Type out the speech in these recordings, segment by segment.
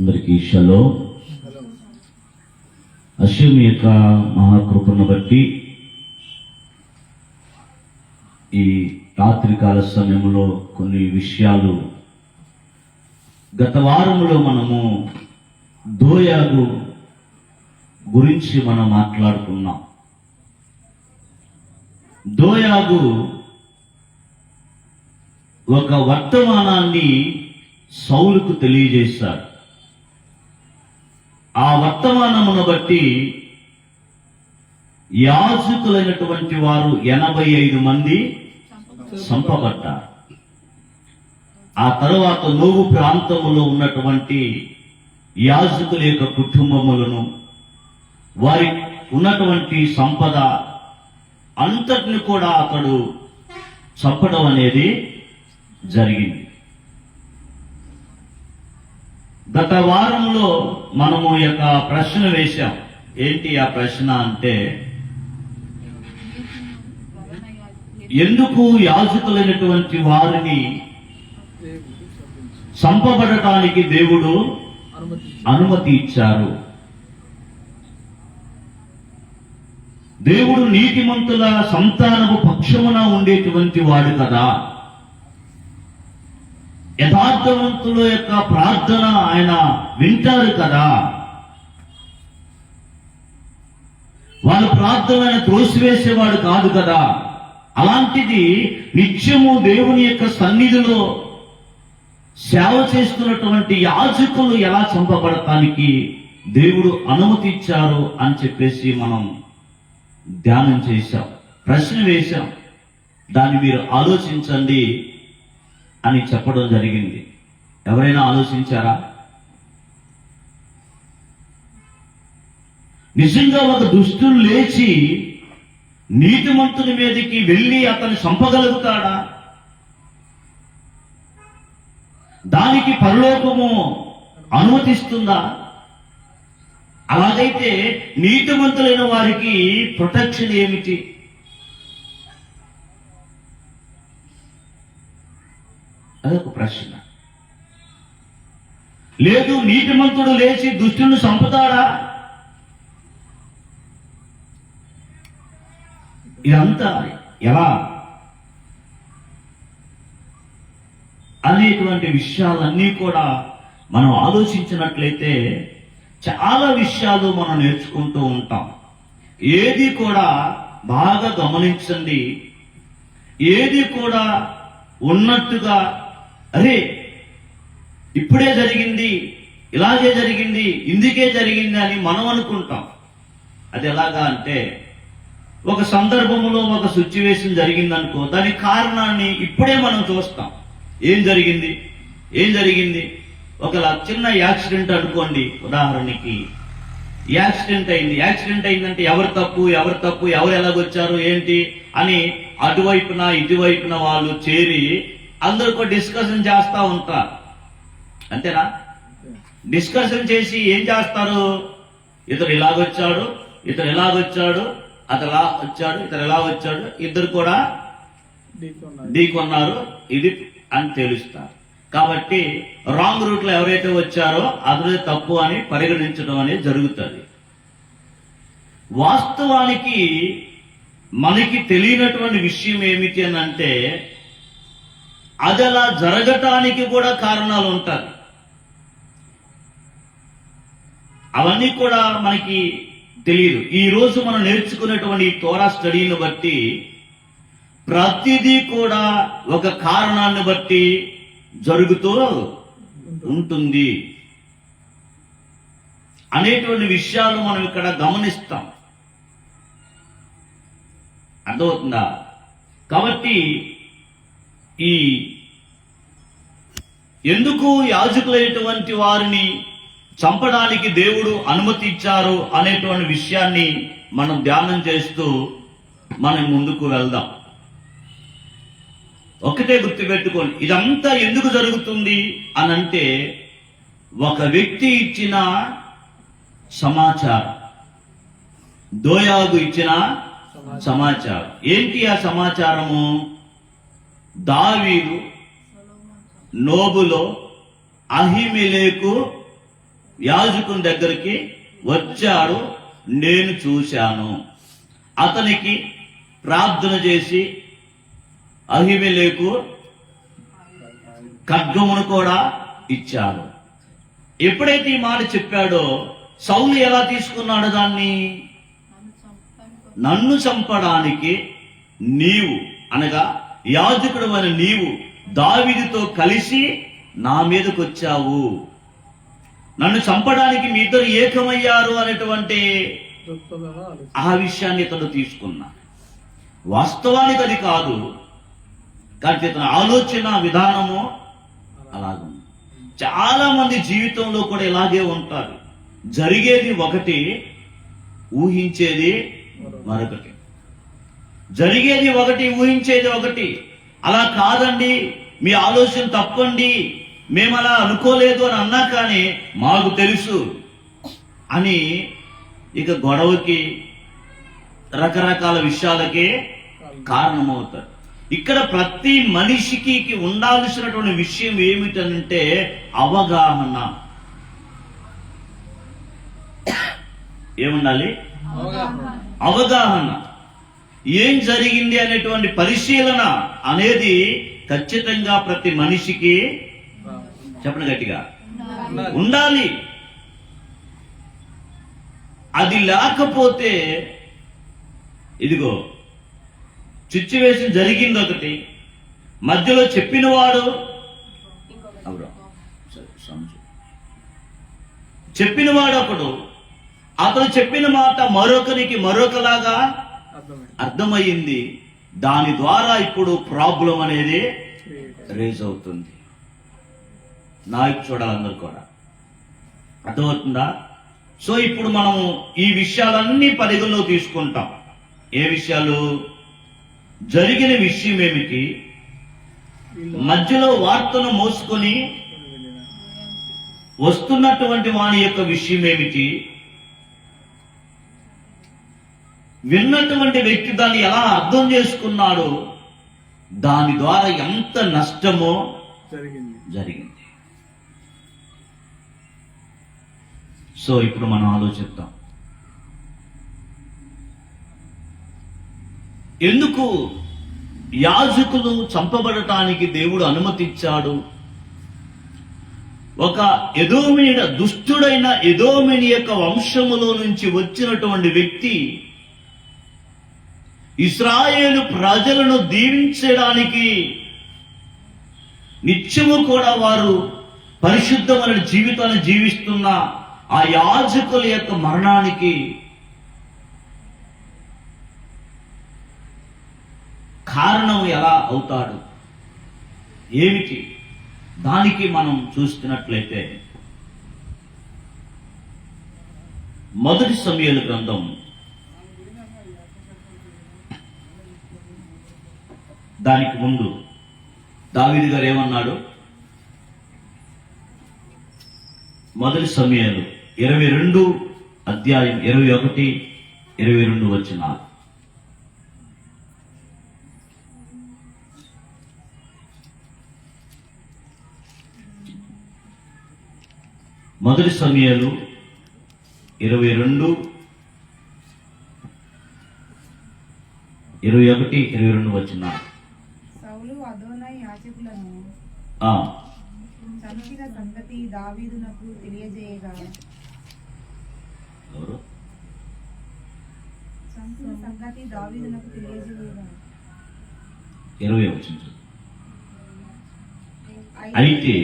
అందరికీ షలోమ్. హషేము యొక్క మహాకృపను బట్టి ఈ రాత్రికాల సమయంలో కొన్ని విషయాలు గత వారంలో మనము దోయాగు గురించి మనం మాట్లాడుకున్నాం. దోయాగు ఒక వర్తమానాన్ని సౌలుకు తెలియజేశారు. ఆ వర్తమానమును బట్టి యాజకులైనటువంటి వారు 85 మంది చంపబడ్డారు. ఆ తరువాత నోవు ప్రాంతములో ఉన్నటువంటి యాజకుల యొక్క కుటుంబములను, వారి ఉన్నటువంటి సంపద అంతటిని కూడా అతడు చంపడం అనేది జరిగింది. గత వారంలో మనము యొక్క ప్రశ్న వేశాం. ఏంటి ఆ ప్రశ్న అంటే, ఎందుకు యాజకులైనటువంటి వారిని చంపబడటానికి దేవుడు అనుమతి ఇచ్చారు? దేవుడు నీతిమంతుల సంతానపు పక్షమున ఉండేటువంటి వాడు కదా. యథార్థవంతుల యొక్క ప్రార్థన ఆయన వింటారు కదా. వాళ్ళ ప్రార్థన ఆయన త్రోసివేసేవాడు కాదు కదా. అలాంటిది నిత్యము దేవుని యొక్క సన్నిధిలో సేవ చేస్తున్నటువంటి యాజకులు ఎలా చంపబడటానికి దేవుడు అనుమతి ఇచ్చారు అని చెప్పేసి మనం ధ్యానం చేశాం, ప్రశ్న వేశాం. దాన్ని మీరు ఆలోచించండి అని చెప్పడం జరిగింది. ఎవరైనా ఆలోచించారా? నిజంగా ఒక దుష్టుడు లేచి నీతిమంతుని మీదకి వెళ్ళి అతన్ని చంపగలుగుతాడా? దానికి పరలోకము అనుమతిస్తుందా? అలాగైతే నీతిమంతులైన వారికి ప్రొటెక్షన్ ఏమిటి? అదొక ప్రశ్న. లేదు, నీతిమంతుడు లేచి దుష్టుని చంపుతాడా? ఇదంతా ఎలా అనేటువంటి విషయాలన్నీ కూడా మనం ఆలోచించినట్లయితే చాలా విషయాలు మనం నేర్చుకుంటూ ఉంటాం. ఏది కూడా బాగా గమనించండి. ఏది కూడా ఉన్నట్టుగా అరే ఇప్పుడే జరిగింది, ఇలాగే జరిగింది, ఇందుకే జరిగింది అని మనం అనుకుంటాం. అది ఎలాగా అంటే, ఒక సందర్భంలో ఒక సిచ్యువేషన్ జరిగిందనుకో, దాని కారణాన్ని ఇప్పుడే మనం చూస్తాం. ఏం జరిగింది? ఒక చిన్న యాక్సిడెంట్ అనుకోండి. ఉదాహరణకి యాక్సిడెంట్ అయిందంటే ఎవరు తప్పు, ఎవరు ఎలాగొచ్చారు, ఏంటి అని అటువైపున ఇటువైపున వాళ్ళు చేరి అందరూ డిస్కషన్ చేస్తా ఉంటారు. అంతేనా? డిస్కషన్ చేసి ఏం చేస్తారు? ఇతడు ఇలాగొచ్చాడు, అతను ఇలా వచ్చాడు, ఇద్దరు కూడా ఢీకొన్నారు, ఇది అని తెలుస్తారు. కాబట్టి రాంగ్ రూట్ లో ఎవరైతే వచ్చారో అతడే తప్పు అని పరిగణించడం అనేది జరుగుతుంది. వాస్తవానికి మనకి తెలియనటువంటి విషయం ఏమిటి అని అంటే, అది అలా జరగటానికి కూడా కారణాలు ఉంటాయి. అవన్నీ కూడా మనకి తెలియదు. ఈ రోజు మనం నేర్చుకునేటువంటి తోరా స్టడీని బట్టి ప్రతిదీ కూడా ఒక కారణాన్ని బట్టి జరుగుతూ ఉంటుంది అనేటువంటి విషయాలు మనం ఇక్కడ గమనిస్తాం. అర్థమవుతుందా? కాబట్టి ఈ ఎందుకు యాజకులైనటువంటి వారిని చంపడానికి దేవుడు అనుమతి ఇచ్చారు అనేటువంటి విషయాన్ని మనం ధ్యానం చేస్తూ మనం ముందుకు వెళ్దాం. ఒకటే గుర్తుపెట్టుకోండి, ఇదంతా ఎందుకు జరుగుతుంది అనంటే, ఒక వ్యక్తి ఇచ్చిన సమాచారం, దోయాగు ఇచ్చిన సమాచారం. ఏంటి ఆ సమాచారము? దావీదు నోబులో అహిమెలెకు యాజకుని దగ్గరికి వచ్చాడు, నేను చూశాను. అతనికి ప్రార్థన చేసి అహీమెలెకు ఖడ్గమును కూడా ఇచ్చాడు. ఎప్పుడైతే ఈ మాట చెప్పాడో సౌలు ఎలా తీసుకున్నాడు దాన్ని? నన్ను చంపడానికి నీవు అనగా యాజకుడు అని నీవు దావీదుతో కలిసి నా మీదకి వచ్చావు, నన్ను చంపడానికి మీ ఇద్దరు ఏకమయ్యారు అనేటువంటి ఆ విషయాన్ని ఇతడు తీసుకున్నా. వాస్తవానికి అది కాదు, కానీ ఇతని ఆలోచన విధానము అలాగుంది. చాలా మంది జీవితంలో కూడా ఇలాగే ఉంటారు. జరిగేది ఒకటి, ఊహించేది మరొకటి. జరిగేది ఒకటి, ఊహించేది ఒకటి. అలా కాదండి, మీ ఆలోచన తప్పండి, మేము అలా అనుకోలేదు అని అన్నా కానీ మాకు తెలుసు అని ఇక గొడవకి రకరకాల విషయాలకే కారణమవుతారు. ఇక్కడ ప్రతి మనిషికి ఉండాల్సినటువంటి విషయం ఏమిటంటే అవగాహన. ఏముండాలి? అవగాహన. ఏం జరిగింది అనేటువంటి పరిశీలన అనేది ఖచ్చితంగా ప్రతి మనిషికి, చెప్పండి గట్టిగా, ఉండాలి. అది లేకపోతే ఇదిగో సిచ్యువేషన్ జరిగింది ఒకటి, మధ్యలో చెప్పినవాడు చెప్పినవాడు ఒకడు, అతను చెప్పిన మాట మరొకరికి మరొకలాగా అర్థమయ్యింది. దాని ద్వారా ఇప్పుడు ప్రాబ్లం అనేది రేజ్ అవుతుంది. నాయకు చూడాలందరూ కూడా అర్థమవుతుందా? సో ఇప్పుడు మనం ఈ విషయాలన్నీ పరిగణలో తీసుకుంటాం. ఏ విషయాలు? జరిగిన విషయం ఏమిటి, మధ్యలో వార్తను మోసుకొని వస్తున్నటువంటి వాని యొక్క విషయం ఏమిటి, విన్నటువంటి వ్యక్తి దాన్ని ఎలా అర్థం చేసుకున్నాడో, దాని ద్వారా ఎంత నష్టమో జరిగింది. సో ఇప్పుడు మనం ఆలోచిద్దాం. ఎందుకు యాజకులు చంపబడటానికి దేవుడు అనుమతించాడు? ఒక ఎదోమీయుడ, దుష్టుడైన ఎదోమిని యొక్క వంశములో నుంచి వచ్చినటువంటి వ్యక్తి ఇశ్రాయేలు ప్రజలను దీవించడానికి నిత్యము కూడా వారు పరిశుద్ధమైన జీవితాన్ని జీవిస్తున్న ఆ యాజకుల యొక్క మరణానికి కారణం ఎలా అవుతాడు? ఏమిటి? దానికి మనం చూస్తున్నట్లయితే మొదటి సమూయేలు గ్రంథం దానికి ముందు దావీదు గారు ఏమన్నాడు? మొదటి సమూయేలు 22 అధ్యాయం 21, 22 వచనాలు. మొదటి సమూయేలు 22, 21, 22 వచనాలు. సౌలు అదోనై యాజకులను చంపిన సంగతి దావీదునకు తెలియజేయగా, చంపిన సంగతి దావీదునకు తెలియజేయగా 20 వచనం. అయితే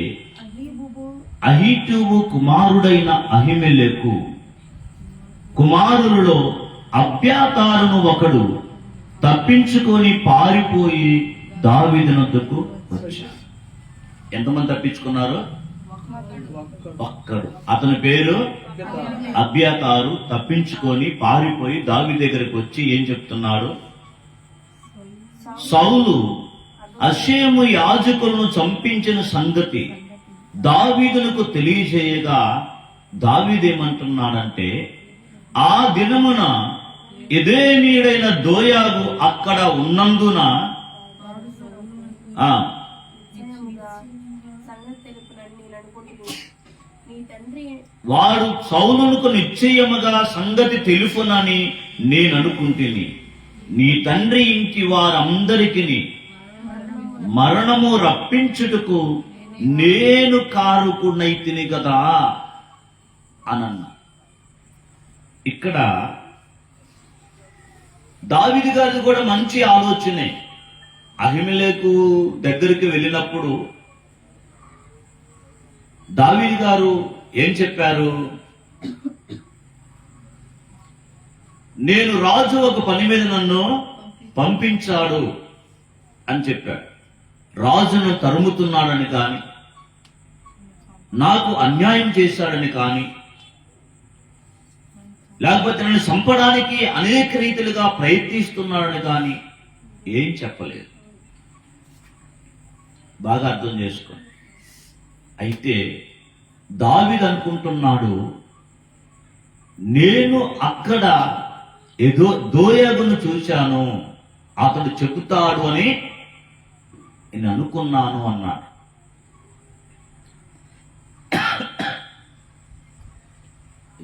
అహీటూబు కుమారుడైన అహిమెలెకు కుమారులలో అబ్యాతారును ఒకడు తప్పించుకొని పారిపోయి దావీదునొద్దకు వచ్చాడు. ఎంతమంది తప్పించుకున్నారు? ఒక్కడు. అతని పేరు అబ్యాతారు. తప్పించుకొని పారిపోయి దావీదు దగ్గరికి వచ్చి ఏం చెప్తున్నాడు? సౌలు అషేము యాజకులను చంపించిన సంగతి దావీదునకు తెలియజేయగా, దావీదేమంటున్నాడంటే, ఆ దినమున ఎదోమీయుడైన దోయాగు అక్కడ ఉన్నందున నీ తండ్రి వాడు సౌలునకు నిశ్చయముగా సంగతి తెలుసునని నేను అనుకుంటుని. నీ తండ్రి ఇంటి వారందరికి మరణము రప్పించుటకు నేను కారుకునైతిని కదా అనన్నా. ఇక్కడ దావీదు గారిది కూడా మంచి ఆలోచనే. అహిమెలెకు దగ్గరికి వెళ్ళినప్పుడు దావీదు గారు ఏం చెప్పారు? నేను రాజు ఒక పని మీద నన్ను పంపించాడు అని చెప్పాడు. రాజును తరుముతున్నాడని కాని, నాకు అన్యాయం చేశాడని కాని, లేకపోతే నన్ను చంపడానికి అనేక రీతిలుగా ప్రయత్నిస్తున్నాడని కాని ఏం చెప్పలేదు. బాగా అర్థం చేసుకోండి. అయితే దావీదు అనుకుంటున్నాడు, నేను అక్కడ ఏదో దోయగును చూశాను, అతడు చెబుతాడు అని నేను అనుకున్నాను అన్నాడు.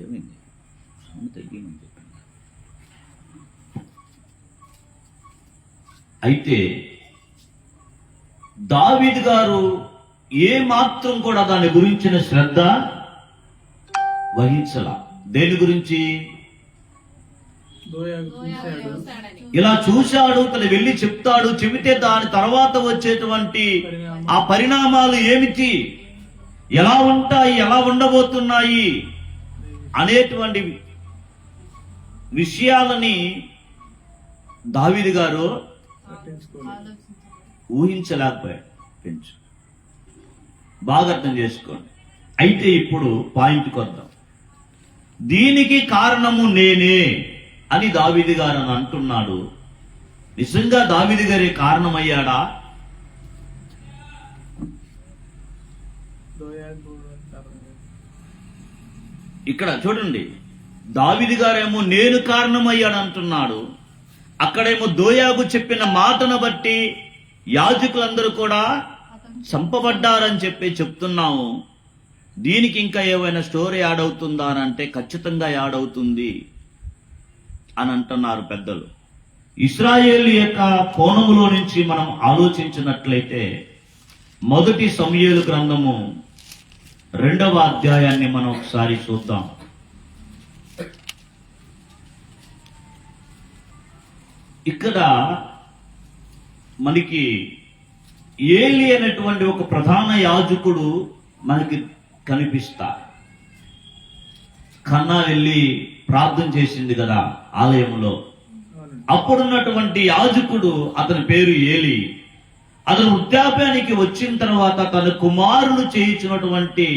ఏమైంది? సౌండ్ తగ్గిందని చెప్పండి. అయితే దావీదు గారు ఏ మాత్రం కూడా దాని గురించిన శ్రద్ధ వహించాల. దేని గురించి? ఇలా చూశాడు, తను వెళ్ళి చెప్తాడు, చెబితే దాని తర్వాత వచ్చేటువంటి ఆ పరిణామాలు ఏమిటి, ఎలా ఉంటాయి, ఎలా ఉండబోతున్నాయి అనేటువంటి విషయాలని దావీదు గారు ఊహించలేకపోయాడు. పెంచు బాగా అర్థం చేసుకోండి. అయితే ఇప్పుడు పాయింట్కి వద్దాం. దీనికి కారణము నేనే అని దావీదు గారు అని అంటున్నాడు. నిజంగా దావీదు గారి కారణమయ్యాడా? ఇక్కడ చూడండి, దావీదు గారేమో నేను కారణమయ్యాడు అంటున్నాడు. అక్కడేమో దోయాగు చెప్పిన మాటను బట్టి యాజకులందరూ కూడా చంపబడ్డారని చెప్పి చెప్తున్నాము. దీనికి ఇంకా ఏమైనా స్టోరీ యాడ్ అవుతుందా అని అంటే ఖచ్చితంగా యాడ్ అవుతుంది అని అంటున్నారు పెద్దలు. ఇశ్రాయేలు యొక్క కోణములో నుంచి మనం ఆలోచించినట్లయితే మొదటి సమూయేలు గ్రంథము 2వ అధ్యాయాన్ని మనం ఒకసారి చూద్దాం. ఇక్కడ మనకి ఏలి అనేటువంటి ఒక ప్రధాన యాజకుడు మనకి కనిపిస్తారు. కన్నా వెళ్ళి ప్రార్థన చేసింది కదా ఆలయంలో. అప్పుడున్నటువంటి యాజకుడు, అతని పేరు ఏలి. అతను వృద్ధాప్యానికి వచ్చిన తర్వాత తన కుమారులు చేయించినటువంటి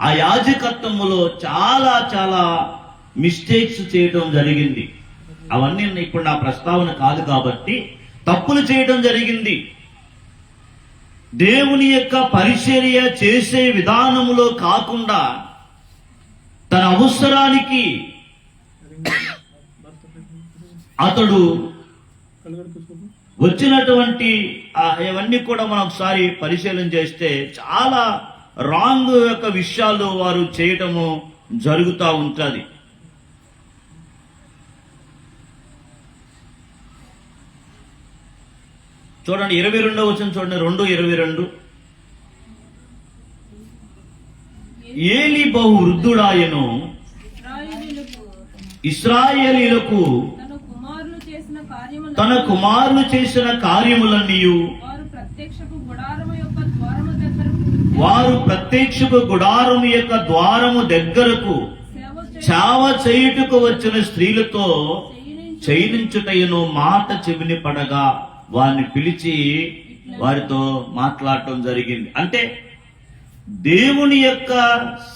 ఆ యాజకత్వములో చాలా చాలా మిస్టేక్స్ చేయడం జరిగింది. అవన్నీ ఇప్పుడు నా ప్రస్తావన కాదు కాబట్టి తప్పులు చేయడం జరిగింది. దేవుని యొక్క పరిచర్య చేసే విధానములో కాకుండా తన అవసరానికి అతడు వచ్చినటువంటి ఇవన్నీ కూడా మనం ఒకసారి పరిశీలన చేస్తే చాలా రాంగ్ యొక్క విషయాలు వారు చేయటము జరుగుతూ ఉంటుంది. చూడండి 22వ వచనం చూడండి, 2:22. ఏలి బహు వృద్ధుడాయను, ఇశ్రాయేలీయులకు తన కుమారులు చేసిన కార్యములన్నీ వారు ప్రత్యక్షపు గుడారము యొక్క ద్వారము దగ్గరకు చావ చేయుటకు వచ్చిన స్త్రీలతో చైనించుటయును మాట చెవిని పడగా వారిని పిలిచి వారితో మాట్లాడటం జరిగింది. అంటే దేవుని యొక్క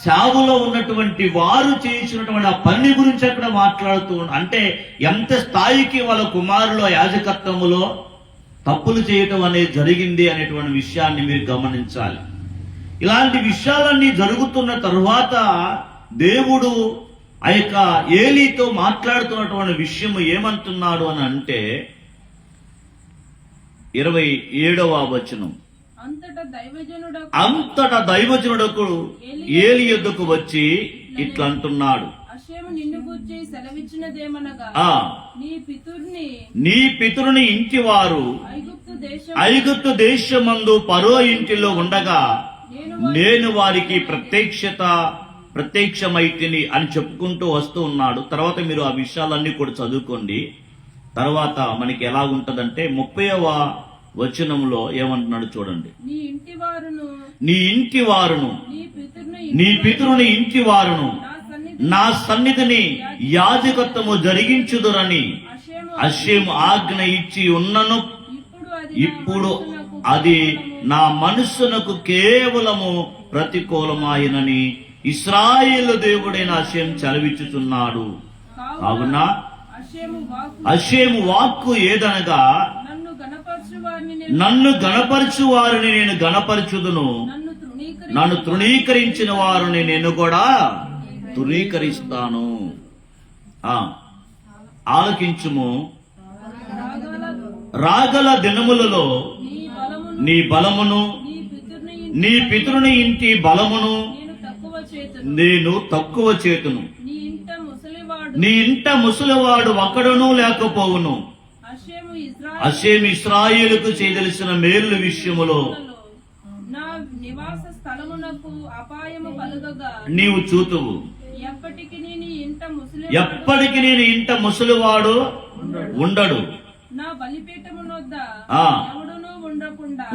సేవలో ఉన్నటువంటి వారు చేసినటువంటి ఆ పని గురించి అక్కడ మాట్లాడుతూ అంటే ఎంత స్థాయికి వాళ్ళ కుమారులు యాజకత్వములో తప్పులు చేయటం అనేది జరిగింది అనేటువంటి విషయాన్ని మీరు గమనించాలి. ఇలాంటి విషయాలన్నీ జరుగుతున్న తరువాత దేవుడు ఆ యొక్క ఏలీతో మాట్లాడుతున్నటువంటి విషయం ఏమంటున్నాడు అని అంటే 27వ వచనం. అంతటా దైవజనుడకు ఏలి యొద్దకు వచ్చి ఇట్లా అంటున్నాడు, హషేము నిన్ను గూర్చి సెలవిచ్చినదేమనగా, ఆ నీ పితరుని ఇంటి వారు ఐగుప్తు దేశమందు ఫరో ఇంటిలో ఉండగా నేను వారికి ప్రత్యక్షమైతిని అని చెప్పుకుంటూ వస్తూ ఉన్నాడు. తర్వాత మీరు ఆ విషయాలన్నీ కూడా చదువుకోండి. తర్వాత మనకి ఎలా ఉంటదంటే 30వ వచనంలో ఏమంటున్నాడు చూడండి. నీ ఇంటి వారును నీ పితరుని ఇంటి వారును నా సన్నిధిని యాజకత్వము జరిగించుదురని హషేము ఆజ్ఞ ఇచ్చి ఉన్నను. ఇప్పుడు అది నా మనస్సునకు కేవలము ప్రతికూలమాయనని ఇశ్రాయేలు దేవుడైన హషేము చలవిచ్చుచున్నాడు. కావున హషేము వాక్కు ఏదనగా, నన్ను గణపరచు వారిని నేను గణపరచుదును, నన్ను తృణీకరించిన వారిని నేను కూడా తృణీకరిస్తాను. ఆలకించుము, రాగల దినములలో నీ బలమును నీ పితరుని ఇంటి బలమును నేను తక్కువ చేతును. నీ ఇంట ముసలివాడు ఒక్కడునూ లేకపోవును. హషేము ఇశ్రాయేలుకు చేయదలిసిన మేలుల విషయములో నీవు చూతువు. ఎప్పటికి నేను ఇంట ముసలివాడు ఉండడు.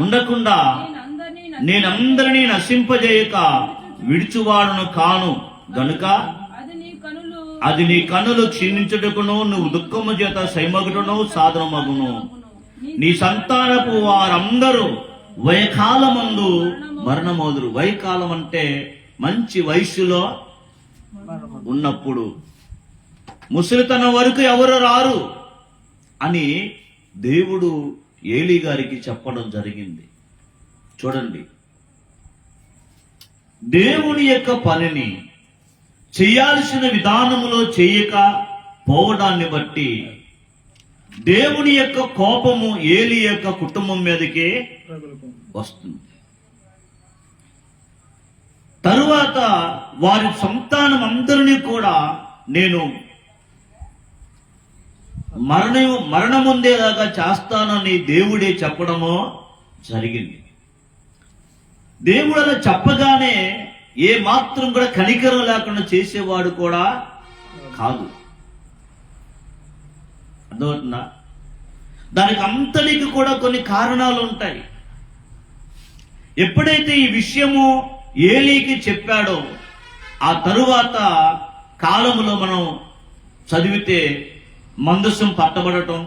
ఉండకుండా నేనందరినీ నశింపజేయక విడిచువాడును కాను గనుక అది నీ కన్నులు క్షీణించుటకును నువ్వు దుఃఖము చేత సైమగుటను సాధనమగును. నీ సంతానపు వారందరూ వయకాలమందు మరణమోదురు. వయకాలం అంటే మంచి వయస్సులో ఉన్నప్పుడు, ముసలితనం వరకు ఎవరు రారు అని దేవుడు ఏలీ గారికి చెప్పడం జరిగింది. చూడండి, దేవుని యొక్క పనిని చేయాల్సిన విధానములో చేయక పోవడాన్ని బట్టి దేవుని యొక్క కోపము ఏలీ యొక్క కుటుంబం మీదకే వస్తుంది. తరువాత వారి సంతానం అందరినీ కూడా నేను మరణముందేలాగా చేస్తానని దేవుడే చెప్పడమో జరిగింది. దేవుడు అలా చెప్పగానే ఏ మాత్రం కూడా కనికరం లేకుండా చేసేవాడు కూడా కాదు. అర్థమవుతుందా? దానికి అంతటికి కూడా కొన్ని కారణాలు ఉంటాయి. ఎప్పుడైతే ఈ విషయము ఏలీకి చెప్పాడో ఆ తరువాత కాలములో మనం చదివితే మందసం పట్టబడటం,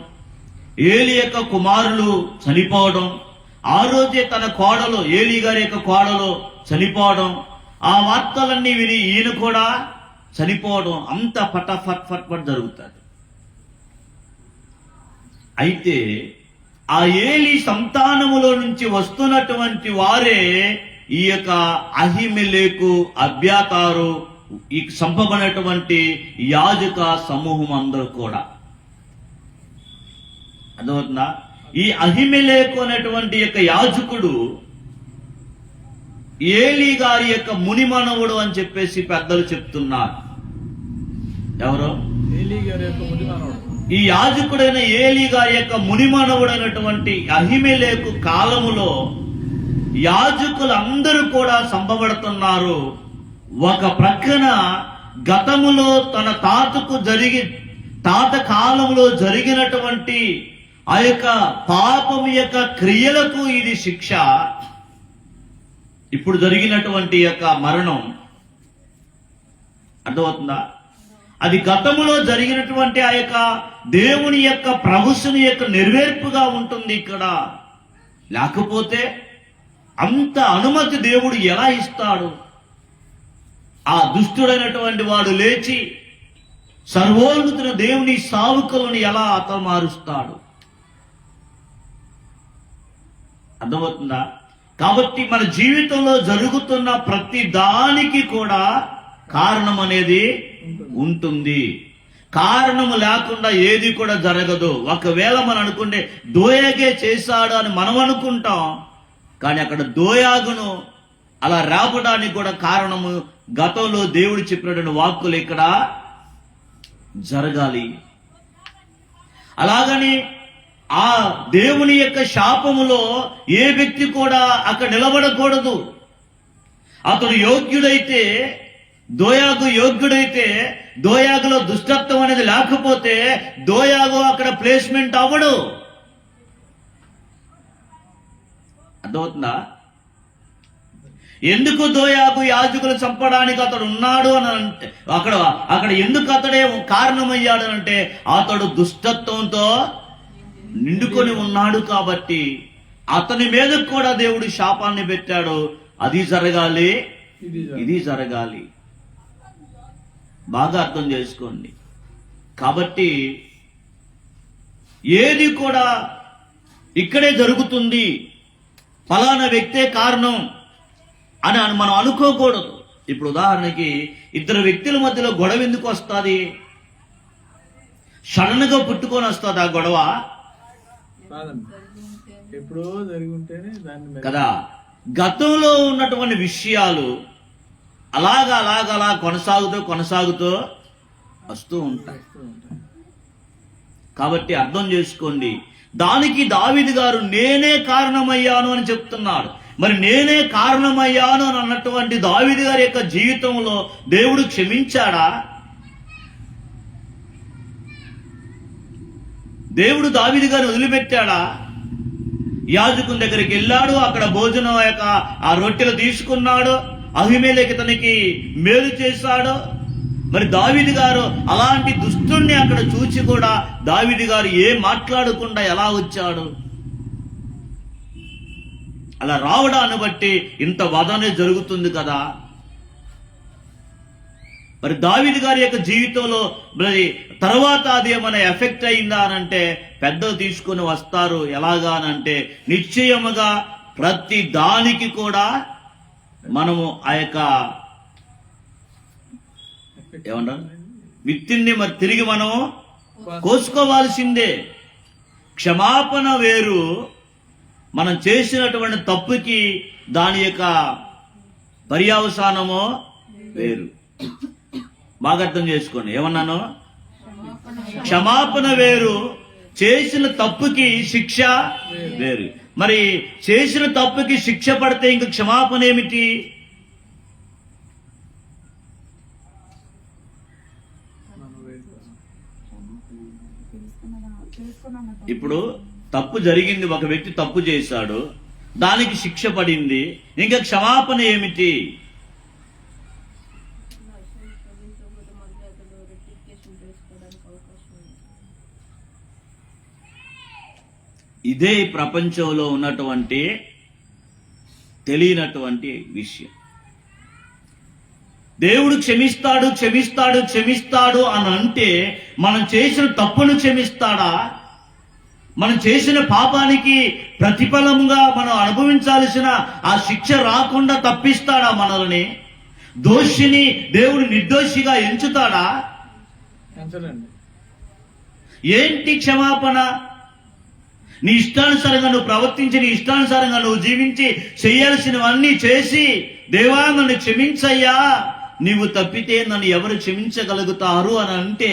ఏలీ యొక్క కుమారులు చనిపోవడం, ఆ రోజే తన కోడలు ఏలీ గారి యొక్క కోడలు చనిపోవడం, ఆ వార్తలన్నీ విని ఈయన కూడా చనిపోవడం, అంత ఫట్ జరుగుతుంది. అయితే ఆ ఏలీ సంతానములో నుంచి వస్తున్నటువంటి వారే ఈ యొక్క అహిమెలెకు, అబ్యాతారు, ఈ చంపబడినటువంటి యాజక సమూహం అందరూ కూడా. అర్థమవుతుందా? ఈ అహిమెలెకు అనేటువంటి యొక్క యాజకుడు ఏలీ గారి యొక్క ముని మనవుడు అని చెప్పేసి పెద్దలు చెప్తున్నారు. ఎవరు? ఏలీ గారి యొక్క ముని మనవుడు. ఈ యాజకుడైన ఏలీ గారి యొక్క ముని మనవుడైనటువంటి అహిమెలెకు కాలములో యాజకులందరూ కూడా చంపబడుతున్నారు. ఒక ప్రక్కన గతములో తన తాత కాలంలో జరిగినటువంటి ఆ యొక్క పాపం యొక్క క్రియలకు ఇది శిక్ష. ఇప్పుడు జరిగినటువంటి యొక్క మరణం అర్థమవుతుందా? అది గతములో జరిగినటువంటి ఆ యొక్క దేవుని యొక్క ప్రభువుని యొక్క నెరవేర్పుగా ఉంటుంది ఇక్కడ. లేకపోతే అంత అనుమతి దేవుడు ఎలా ఇస్తాడు? ఆ దుష్టుడైనటువంటి వాడు లేచి సర్వోన్నతుని దేవుని సావుకులను ఎలా హతమారుస్తాడు? అర్థమవుతుందా? కాబట్టి మన జీవితంలో జరుగుతున్న ప్రతి దానికి కూడా కారణం అనేది ఉంటుంది. కారణము లేకుండా ఏది కూడా జరగదు. ఒకవేళ మనం అనుకుంటే దోయగే చేశాడు అని మనం అనుకుంటాం, కానీ అక్కడ దోయాగును అలా రావడానికి కూడా కారణము గతంలో దేవుడు చెప్పినటువంటి వాక్కులు ఇక్కడ జరగాలి. అలాగని ఆ దేవుని యొక్క శాపములో ఏ వ్యక్తి కూడా అక్కడ నిలబడకూడదు. అతడు యోగ్యుడైతే, దోయాగు యోగ్యుడైతే, దోయాగులో దుష్టత్వం అనేది లేకపోతే దోయాగు అక్కడ ప్లేస్మెంట్ అవ్వడు. అర్థమవుతుందా? ఎందుకు దోయాగు యాజకులు చంపడానికి అతడు ఉన్నాడు అని అంటే, అక్కడ ఎందుకు అతడే కారణమయ్యాడు అంటే అతడు దుష్టత్వంతో నిండుకొని ఉన్నాడు కాబట్టి అతని మీద కూడా దేవుడు శాపాన్ని పెట్టాడు. అది జరగాలి, ఇది జరగాలి. బాగా అర్థం చేసుకోండి. కాబట్టి ఏది కూడా ఇక్కడే జరుగుతుంది, ఫలానా వ్యక్తే కారణం అని మనం అనుకోకూడదు. ఇప్పుడు ఉదాహరణకి ఇద్దరు వ్యక్తుల మధ్యలో గొడవ ఎందుకు వస్తుంది? సడన్ గా పుట్టుకొని వస్తుంది ఆ గొడవ ఎప్పుడో జరిగి ఉంటేనే దాన్ని కదా. గతంలో ఉన్నటువంటి విషయాలు అలా కొనసాగుతూ వస్తూ ఉంటాయి. కాబట్టి అర్థం చేసుకోండి. దానికి దావీదు గారు నేనే కారణమయ్యాను అని చెప్తున్నాడు. మరి నేనే కారణమయ్యాను అని అన్నటువంటి దావీదు గారి యొక్క జీవితంలో దేవుడు క్షమించాడా? దేవుడు దావీదు గారిని వదిలిపెట్టాడా? యాజకుని దగ్గరికి వెళ్ళాడు, అక్కడ భోజనం యొక్క ఆ రొట్టెలు తీసుకున్నాడు, అహిమేలెకు తనకి మేలు చేశాడు. మరి దావీదు గారు అలాంటి దుష్టుణ్ణి అక్కడ చూచి కూడా దావీదు గారు ఏం మాట్లాడకుండా ఎలా వచ్చాడు? అలా రావడాన్ని బట్టి ఇంత వదనే జరుగుతుంది కదా. మరి దావీదు గారి యొక్క జీవితంలో మరి తర్వాత అది ఏమైనా ఎఫెక్ట్ అయిందా అనంటే పెద్దలు తీసుకొని వస్తారు. ఎలాగా అనంటే నిశ్చయముగా ప్రతి దానికి కూడా మనము ఆ యొక్క ఏమన్నా విత్తిని మరి తిరిగి మనం కోసుకోవాల్సిందే. క్షమాపణ వేరు, మనం చేసినటువంటి తప్పుకి దాని యొక్క పర్యవసానము వేరు. బాగా అర్థం చేసుకోండి. ఏమన్నాను? క్షమాపణ వేరు, చేసిన తప్పుకి శిక్ష వేరు. మరి చేసిన తప్పుకి శిక్ష పడితే ఇంక క్షమాపణ ఏమిటి? ఇప్పుడు తప్పు జరిగింది, ఒక వ్యక్తి తప్పు చేశాడు, దానికి శిక్ష పడింది, ఇంకా క్షమాపణ ఏమిటి? ఇదే ప్రపంచంలో ఉన్నటువంటి తెలియనటువంటి విషయం. దేవుడు క్షమిస్తాడు క్షమిస్తాడు క్షమిస్తాడు అని అంటే మనం చేసిన తప్పును క్షమిస్తాడా? మనం చేసిన పాపానికి ప్రతిఫలముగా మనం అనుభవించాల్సిన ఆ శిక్ష రాకుండా తప్పిస్తాడా మనల్ని? దోషిని దేవుడు నిర్దోషిగా ఎంచుతాడా? ఏంటి క్షమాపణ? నీ ఇష్టానుసారంగా నువ్వు ప్రవర్తించి, నీ ఇష్టానుసారంగా నువ్వు జీవించి, చేయాల్సినవన్నీ చేసి, దేవా నన్ను క్షమించయ్యా, నీవు తప్పితే నన్ను ఎవరు క్షమించగలుగుతారు అని అంటే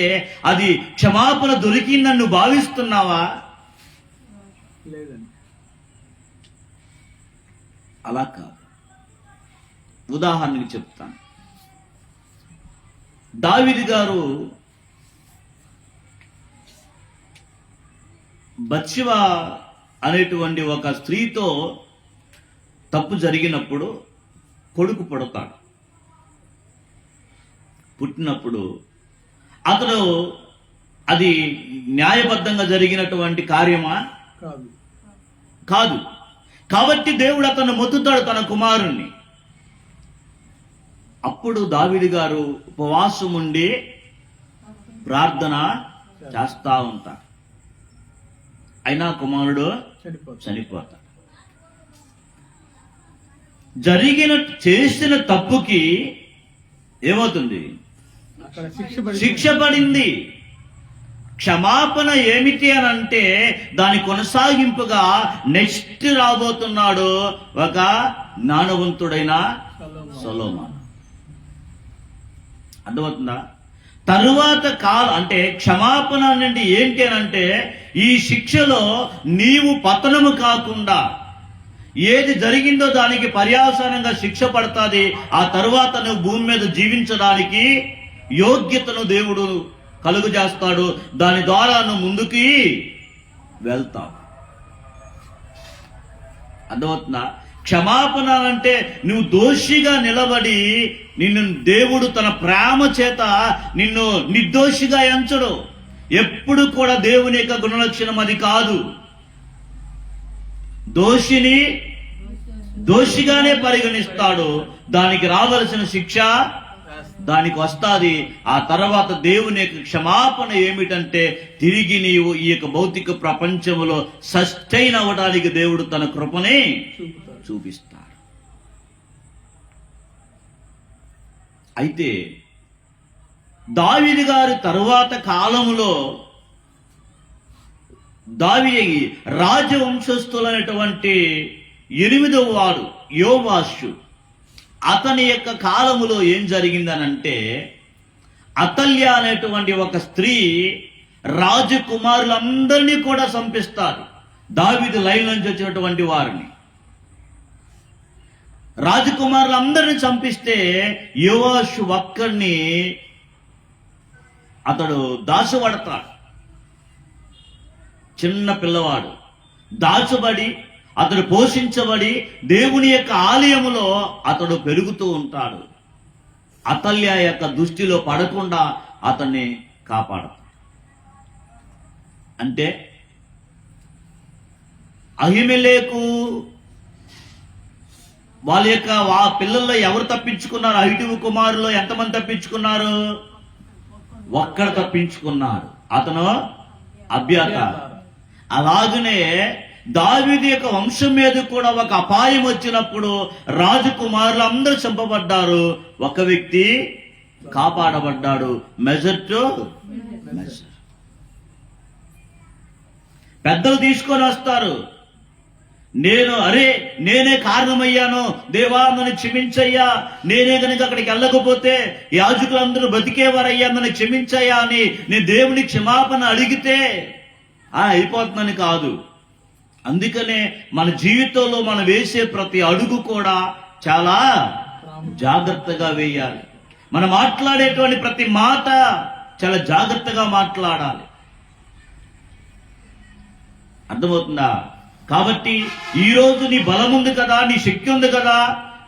అది క్షమాపణ దొరికిందని నువ్వు భావిస్తున్నావా? అలా కాదు. ఉదాహరణకి చెప్తాను. దావీదు గారు బత్షెబ అనేటువంటి ఒక స్త్రీతో తప్పు జరిగినప్పుడు కొడుకు పుడతాడు. పుట్టినప్పుడు అతడు అది న్యాయబద్ధంగా జరిగినటువంటి కార్యమా? కాదు. కాబట్టి దేవుడు అతను మొత్తుతాడు తన కుమారుణ్ణి. అప్పుడు దావీదు గారు ఉపవాసం ఉండి ప్రార్థన చేస్తా ఉంటాడు. అయినా కుమారుడు చనిపోతాడు. చేసిన తప్పుకి ఏమవుతుంది? శిక్ష పడింది. క్షమాపణ ఏమిటి అని అంటే దాని కొనసాగింపుగా నెక్స్ట్ రాబోతున్నాడు ఒక జ్ఞానవంతుడైన సొలొమోను. అర్థమవుతుందా? తరువాత కాలం అంటే క్షమాపణ అంటే ఏంటి అని అంటే ఈ శిక్షలో నీవు పతనము కాకుండా ఏది జరిగిందో దానికి పర్యావసానంగా శిక్ష పడుతుంది. ఆ తరువాత నువ్వు భూమి మీద జీవించడానికి యోగ్యతను దేవుడు కలుగు చేస్తాడు. దాని ద్వారా నువ్వు ముందుకి వెళ్తావు. అర్థమవుతుందా? క్షమాపణ అంటే నువ్వు దోషిగా నిలబడి నిన్ను దేవుడు తన ప్రేమ చేత నిన్ను నిర్దోషిగా ఎంచడు. ఎప్పుడు కూడా దేవుని యొక్క గుణలక్షణం అది కాదు. దోషిని దోషిగానే పరిగణిస్తాడు. దానికి రావలసిన శిక్ష దానికి వస్తాది. ఆ తర్వాత దేవుని యొక్క క్షమాపణ ఏమిటంటే తిరిగి నీవు ఈ యొక్క భౌతిక ప్రపంచంలో సస్టైన్ అవ్వడానికి దేవుడు తన కృపని చూపిస్తాడు. అయితే దావీదు గారి తరువాత కాలములో రాజవంశస్థులైనటువంటి 8వ వాడు యోవాషు, అతని యొక్క కాలములో ఏం జరిగిందనంటే అతల్య అనేటువంటి ఒక స్త్రీ రాజకుమారులందరినీ కూడా చంపిస్తారు. దావీదు లైన్ నుంచి వచ్చినటువంటి వారిని రాజకుమారులందరినీ చంపిస్తే యోవాషు ఒక్కడిని అతడు దాచబడతాడు. చిన్న పిల్లవాడు దాచబడి అతడు పోషించబడి దేవుని యొక్క ఆలయములో అతడు పెరుగుతూ ఉంటాడు. అతల్య యొక్క దృష్టిలో పడకుండా అతన్ని కాపాడతాడు. అంటే అహిమెలెకు వాళ్ళ యొక్క పిల్లల్లో ఎవరు తప్పించుకున్నారు? 5 కుమారులు ఎంతమంది తప్పించుకున్నారు? ఒక్కడు తప్పించుకున్నారు. అతను అబ్యాతారు. అలాగనే దావీదు యొక్క వంశం మీద కూడా ఒక అపాయం వచ్చినప్పుడు రాజకుమారులు అందరూ చంపబడ్డారు. ఒక వ్యక్తి కాపాడబడ్డాడు. Measure to measure. పెద్దలు తీసుకొని వస్తారు. నేనే కారణమయ్యాను, దేవా నన్ను క్షమించయ్యా, నేనే కనుక అక్కడికి వెళ్ళకపోతే యాజకులందరూ బతికేవారయ్యా, నన్ను క్షమించయ్యా అని నేను దేవుని క్షమాపణ అడిగితే అయిపోతుందని కాదు. అందుకనే మన జీవితంలో మనం వేసే ప్రతి అడుగు కూడా చాలా జాగ్రత్తగా వేయాలి. మనం మాట్లాడేటువంటి ప్రతి మాట చాలా జాగ్రత్తగా మాట్లాడాలి. అర్థమవుతుందా? కాబట్టి ఈరోజు నీ బలం ఉంది కదా, నీ శక్తి ఉంది కదా,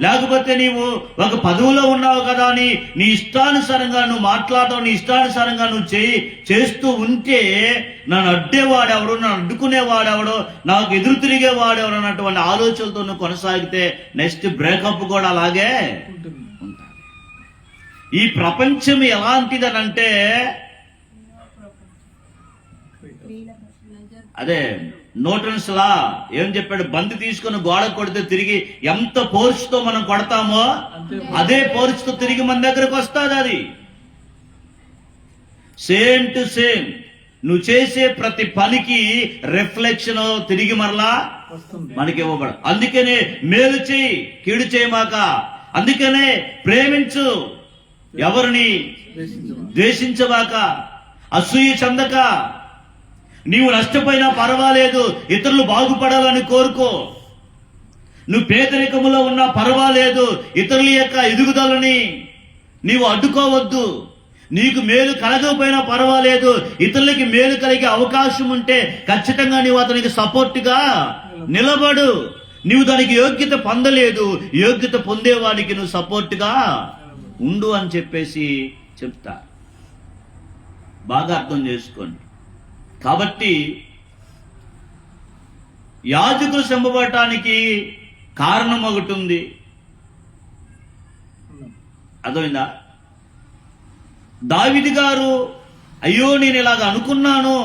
లేకపోతే నీవు ఒక పదవిలో ఉన్నావు కదా అని నీ ఇష్టానుసారంగా నువ్వు మాట్లాడటం, నీ ఇష్టానుసారంగా నువ్వు చేస్తూ ఉంటే నన్ను అడ్డేవాడెవడు, నన్ను అడ్డుకునేవాడెవడో, నాకు ఎదురు తిరిగేవాడెవడు అన్నటువంటి ఆలోచనలతో నువ్వు కొనసాగితే నెక్స్ట్ బ్రేకప్ కూడా అలాగే ఉంటుంది. ఈ ప్రపంచం ఎలాంటిదనంటే అదే న్యూటన్స్ లా ఏం చెప్పాడు? బంతి తీసుకుని గోడ కొడితే తిరిగి ఎంత ఫోర్స్తో మనం కొడతామో అదే ఫోర్స్తో తిరిగి మన దగ్గరకు వస్తుంది. అది సేమ్ టు సేమ్. నువ్వు చేసే ప్రతి పనికి రిఫ్లెక్షన్ తిరిగి మరలా మనకి ఇవ్వబడదు. అందుకనే మేలు చేయి, కీడు చేయమాక. అందుకనే ప్రేమించు, ఎవరిని ద్వేషించబాక, అసూయ చెందక. నీవు నష్టపోయినా పర్వాలేదు, ఇతరులు బాగుపడాలని కోరుకో. నువ్వు పేదరికములో ఉన్నా పర్వాలేదు, ఇతరుల యొక్క ఎదుగుదలని నీవు అడ్డుకోవద్దు. నీకు మేలు కలగకపోయినా పర్వాలేదు, ఇతరులకి మేలు కలిగే అవకాశం ఉంటే ఖచ్చితంగా నీవు అతనికి సపోర్ట్గా నిలబడు. నీవు దానికి యోగ్యత పొందలేదు, యోగ్యత పొందేవాడికి నువ్వు సపోర్ట్గా ఉండు అని చెప్పేసి చెప్తా. బాగా అర్థం చేసుకోండి. కాబట్టి యాజకులు చంపబడటానికి కారణం ఒకటి ఉంది. అర్థమైందా? దావీదు గారు అయ్యో నేను ఇలాగ అనుకున్నాను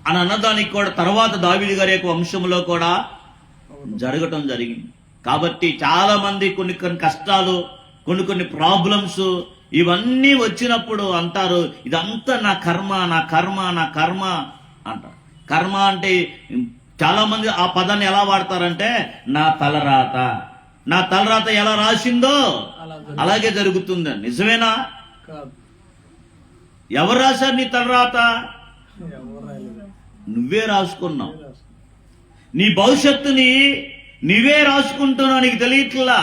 అని అన్నదానికి కూడా తర్వాత దావీదు గారి యొక్క వంశంలో కూడా జరగటం జరిగింది. కాబట్టి చాలా మంది కొన్ని కష్టాలు, కొన్ని ప్రాబ్లమ్స్ ఇవన్నీ వచ్చినప్పుడు అంటారు ఇదంతా నా కర్మ నా కర్మ నా కర్మ అంటారు. కర్మ అంటే చాలా మంది ఆ పదాన్ని ఎలా వాడతారంటే నా తలరాత, నా తలరాత ఎలా రాసిందో అలాగే జరుగుతుంది. నిజమేనా? కాదు, ఎవరు రాశారు నీ తలరాత? ఎవరు రాయలేదు, నువ్వే రాసుకున్నావు. రాసుకున్నాం. నీ భవిష్యత్తుని నువ్వే రాసుకుంటున్నావు, నీకు తెలియట్లా.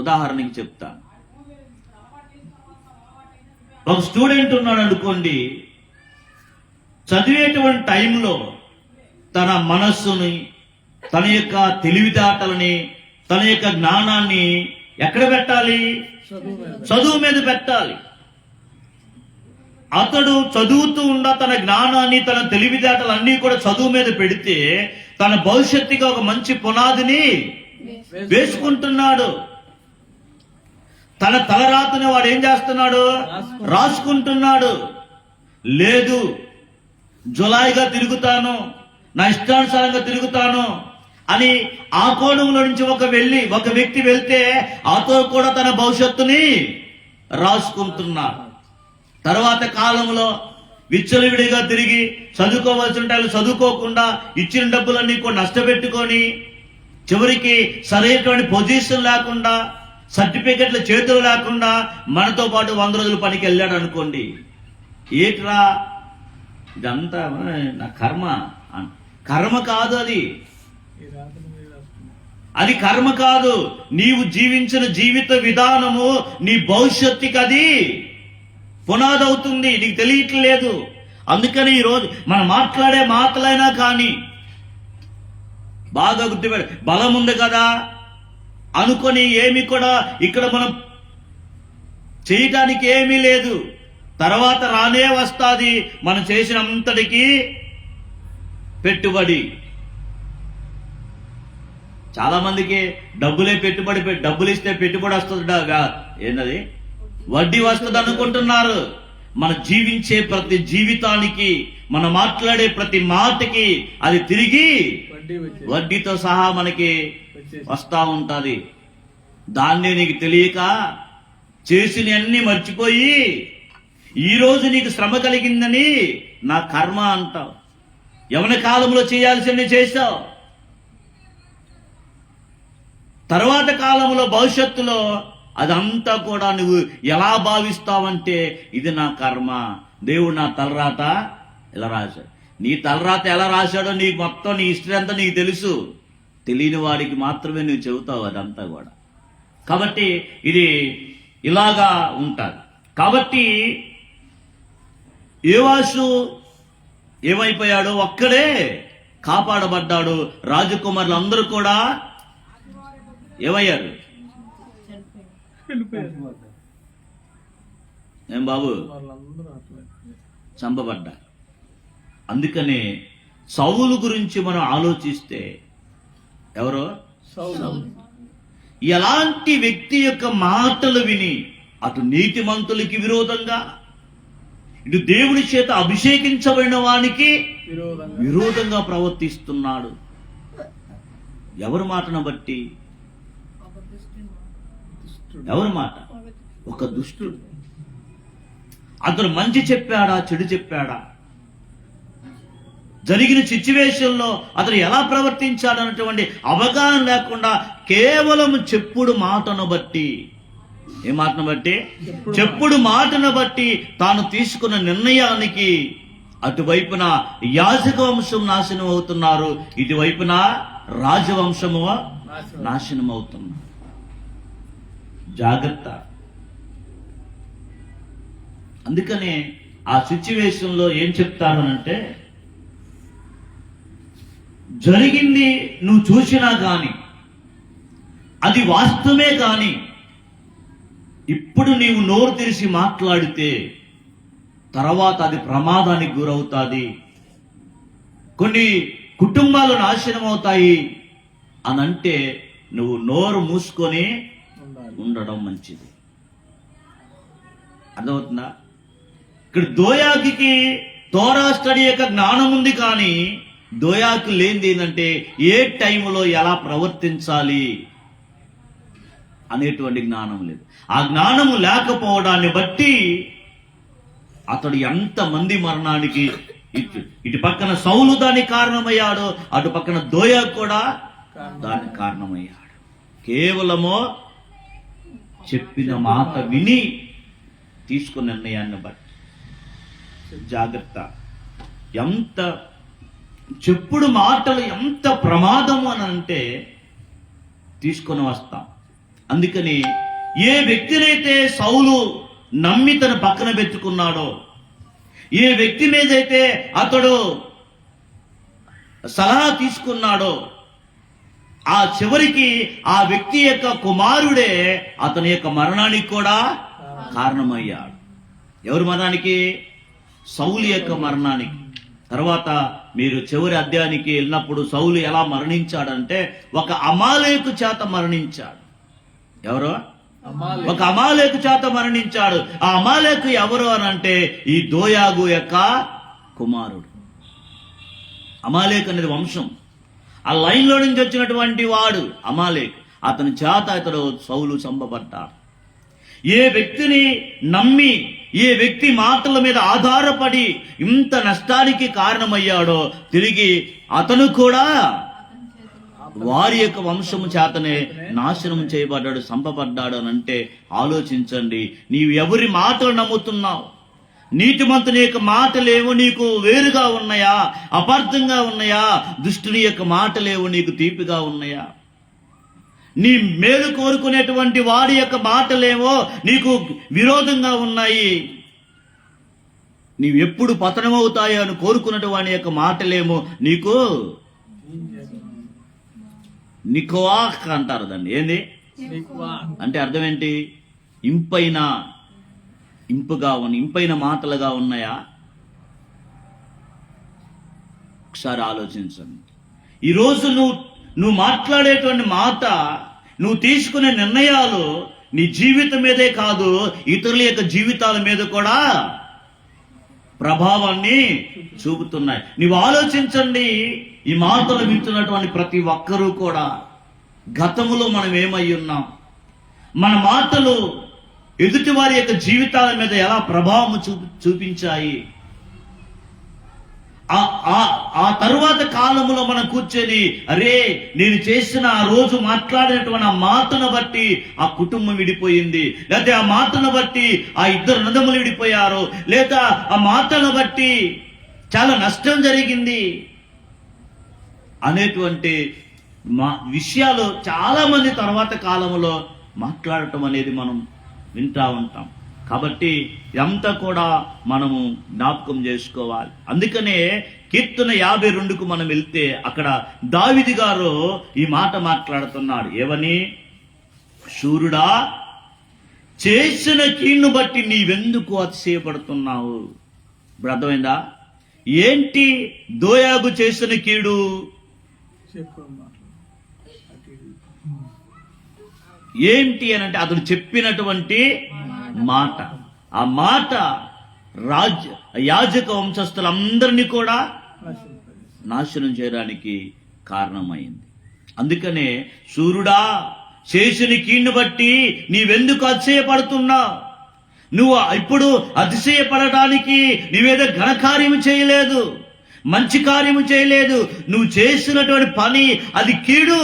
ఉదాహరణకి చెప్తాను. ఒక స్టూడెంట్ ఉన్నాడు అనుకోండి, చదివేటువంటి టైంలో తన మనస్సుని, తన యొక్క తెలివితేటలని, తన యొక్క జ్ఞానాన్ని ఎక్కడ పెట్టాలి? చదువు మీద చదువు మీద పెట్టాలి. అతడు చదువుతూ ఉండ తన జ్ఞానాన్ని, తన తెలివితేటలు అన్నీ కూడా చదువు మీద పెడితే తన భవిష్యత్తుగా ఒక మంచి పునాదిని వేసుకుంటున్నాడు. తన తలరాతని వాడు ఏం చేస్తున్నాడు? రాసుకుంటున్నాడు. లేదు, జులాయిగా తిరుగుతాను, నా ఇష్టానుసారంగా తిరుగుతాను అని ఆ కోణంలో నుంచి ఒక వ్యక్తి వెళ్తే అతో కూడా తన భవిష్యత్తుని రాసుకుంటున్నాడు. తర్వాత కాలంలో విచ్చలవిడిగా తిరిగి చదువుకోవాల్సిన టైంలో చదువుకోకుండా ఇచ్చిన డబ్బులన్నీ కూడా నష్టపెట్టుకొని చివరికి సరైనటువంటి పొజిషన్ లేకుండా, సర్టిఫికెట్ల చేతులు లేకుండా మనతో పాటు 100 రోజుల పనికి వెళ్ళాడు అనుకోండి. ఏట్రా ఇదంతా నా కర్మ. కర్మ కాదు అది, ఈ రాతను మీరు రాసుకున్నాం. అది కర్మ కాదు. నీవు జీవించిన జీవిత విధానము నీ భవిష్యత్తుకి అది పునాదవుతుంది, నీకు తెలియట్లేదు. అందుకని ఈరోజు మనం మాట్లాడే మాటలైనా కానీ బాగా గుర్తుపెట్టు. బలం ఉంది కదా అనుకొని ఏమి కూడా ఇక్కడ మనం చేయటానికి ఏమీ లేదు. తర్వాత రానే వస్తాది మనం చేసిన అంతటికి పెట్టుబడి. చాలా మందికి డబ్బులు ఇస్తే పెట్టుబడి వస్తుంది, ఏంటది వడ్డీ వస్తుంది అనుకుంటున్నారు. మన జీవించే ప్రతి జీవితానికి, మనం మాట్లాడే ప్రతి మాటకి అది తిరిగి వడ్డీతో సహా మనకి వస్తా ఉంటది. దాన్నే నీకు తెలియక చేసిన అన్ని మర్చిపోయి ఈ రోజు నీకు శ్రమ కలిగిందని నా కర్మ అంటావు. యవన కాలంలో చేయాల్సింది చేశావు, తర్వాత కాలంలో భవిష్యత్తులో అదంతా కూడా నువ్వు ఎలా భావిస్తావంటే ఇది నా కర్మ, దేవుడు నా తలరాత ఎలా రాశాడు. నీ తలరాత ఎలా రాశాడో నీకు మొత్తం నీ హిస్టరీ అంతా నీకు తెలుసు. తెలియని వాడికి మాత్రమే నువ్వు చెబుతావు అదంతా కూడా. కాబట్టి ఇది ఇలాగా ఉంటుంది. కాబట్టి యోవాషు ఏమైపోయాడో ఒక్కడే కాపాడబడ్డాడు. రాజకుమారులు అందరూ కూడా ఏమయ్యారు? ఏం బాబు? వాళ్ళందరూ అట్లా చంపబడ్డారు. అందుకనే సౌలు గురించి మనం ఆలోచిస్తే ఎవరో సౌలు ఎలాంటి వ్యక్తి యొక్క మాటలు విని అటు నీతిమంతులకి విరోధంగా, ఇటు దేవుడి చేత అభిషేకించబడిన వానికి విరోధంగా ప్రవర్తిస్తున్నాడు. ఎవరి మాటను బట్టి? ఎవరి మాట? ఒక దుష్టుడు. అతను మంచి చెప్పాడా, చెడు చెప్పాడా, జరిగిన సిచ్యువేషన్ లో అతను ఎలా ప్రవర్తించాడన్నటువంటి అవగాహన లేకుండా కేవలం చెప్పుడు మాటను బట్టి, ఏ మాటను బట్టి? చెప్పుడు మాటను బట్టి తాను తీసుకున్న నిర్ణయానికి అటువైపున యాజక వంశం నాశనం అవుతున్నారు, ఇటువైపున రాజవంశము నాశనం అవుతున్నారు. జాగ్రత్త. అందుకనే ఆ సిచ్యువేషన్ లో ఏం చెప్తారనంటే, జరిగింది నువ్వు చూసినా కాని, అది వాస్తవమే కాని, ఇప్పుడు నీవు నోరు తెరిచి మాట్లాడితే తర్వాత అది ప్రమాదానికి గురవుతాది, కొన్ని కుటుంబాలు నాశనం అవుతాయి అనంటే నువ్వు నోరు మూసుకొని ఉండడం మంచిది. అర్థమవుతుందా? ఇక్కడ దోయాకి తోరా స్టడీ యొక్క జ్ఞానం ఉంది, కానీ దోయాకు లేనిది ఏంటంటే ఏ టైంలో ఎలా ప్రవర్తించాలి. అనేటువంటి జ్ఞానం లేదు. ఆ జ్ఞానము లేకపోవడాన్ని బట్టి అతడు ఎంతమంది మరణానికి ఇటు పక్కన సౌలు దానికి కారణమయ్యాడు, అటు పక్కన దోయా కూడా దానికి కారణమయ్యాడు. కేవలము చెప్పిన మాట విని తీసుకున్న నిర్ణయాన్ని బట్టి జాగ్రత్త. ఎంత చెప్పుడు మాటలు ఎంత ప్రమాదము అని అంటే తీసుకొని వస్తాం. అందుకని ఏ వ్యక్తినైతే సౌలు నమ్మి తన పక్కన పెట్టుకున్నాడో, ఏ వ్యక్తి మీదైతే అతడు సలహా తీసుకున్నాడో, ఆ చివరికి ఆ వ్యక్తి యొక్క కుమారుడే అతని యొక్క మరణానికి కూడా కారణమయ్యాడు. ఎవరి మరణానికి? సౌలు యొక్క మరణానికి. తర్వాత మీరు చివరి అధ్యాయానికి వెళ్ళినప్పుడు సౌలు ఎలా మరణించాడంటే ఒక అమాలేకు చేత మరణించాడు. ఎవరు? ఒక అమాలేకు చేత మరణించాడు. ఆ అమాలేకు ఎవరు అని అంటే ఈ దోయాగు యొక్క కుమారుడు. అమాలేకు అనేది వంశం, ఆ లైన్ లో నుంచి వచ్చినటువంటి వాడు అమాలేకు. అతని చేత ఇతడు సౌలు చంపబడ్డాడు. ఏ వ్యక్తిని నమ్మి, ఏ వ్యక్తి మాటల మీద ఆధారపడి ఇంత నష్టానికి కారణమయ్యాడో తిరిగి అతను కూడా వారి యొక్క వంశము చేతనే నాశనం చేయబడ్డాడు, చంపబడ్డాడు అని అంటే ఆలోచించండి. నీవు ఎవరి మాటలు నమ్ముతున్నావు? నీతిమంతుని యొక్క మాటలేమో నీకు వేరుగా ఉన్నాయా, అపార్థంగా ఉన్నాయా? దుష్టుని యొక్క మాటలేమో నీకు తీపిగా ఉన్నాయా? నీ మేలు కోరుకునేటువంటి వాడి యొక్క మాటలేమో నీకు విరోధంగా ఉన్నాయి. నీవెప్పుడు పతనమవుతాయో అని కోరుకున్నట్టు వాడి యొక్క మాటలేమో నీకు నికోవాక్ అంటారు. దాన్ని ఏంది అంటే అర్థం ఏంటి? ఇంపైన మాటలుగా ఉన్నాయా? ఒకసారి ఆలోచించండి. ఈరోజు నువ్వు మాట్లాడేటువంటి మాట, నువ్వు తీసుకునే నిర్ణయాలు నీ జీవితం మీదే కాదు, ఇతరుల యొక్క జీవితాల మీద కూడా ప్రభావాన్ని చూపుతున్నాయి. నీవు ఆలోచించండి. ఈ మాటలు వింటున్నటువంటి ప్రతి ఒక్కరూ కూడా గతములో మనం ఏమై ఉన్నాం, మన మాటలు ఎదుటి వారి యొక్క జీవితాల మీద ఎలా ప్రభావం చూపించాయి. ఆ తరువాత కాలంలో మనం కూర్చొని అరే నేను చేసిన ఆ రోజు మాట్లాడినటువంటి ఆ మాటను బట్టి ఆ కుటుంబం విడిపోయింది, లేదా ఆ మాటను బట్టి ఆ ఇద్దరు అన్నదమ్ములు విడిపోయారు, లేదా ఆ మాటను బట్టి చాలా నష్టం జరిగింది అనేటువంటి విషయాలు చాలా మంది తర్వాత కాలంలో మాట్లాడటం అనేది మనం వింటా ఉంటాం. కాబట్టి ఇదంతా కూడా మనము జ్ఞాపకం చేసుకోవాలి. అందుకనే కీర్తన 52కు మనం వెళ్తే అక్కడ దావీదు గారు ఈ మాట మాట్లాడుతున్నాడు. ఏమని? శూరుడా, చేసిన కీడును బట్టి నీవెందుకు అతిశయపడుతున్నావు? ఇప్పుడు అర్థమైందా? ఏంటి దోయాగు చేసిన కీడు? ఏంటి అని అంటే అతను చెప్పినటువంటి మాట. ఆ మాట యాజక వంశస్థులందరినీ కూడా నాశనం చేయడానికి కారణమైంది. అందుకనే సూర్యుడా, చేసిన కీడును బట్టి నీవెందుకు అతిశయపడుతున్నావు? నువ్వు ఇప్పుడు అతిశయపడటానికి నువ్వేదో ఘనకార్యము చేయలేదు, మంచి కార్యము చేయలేదు. నువ్వు చేసినటువంటి పని అది కీడు.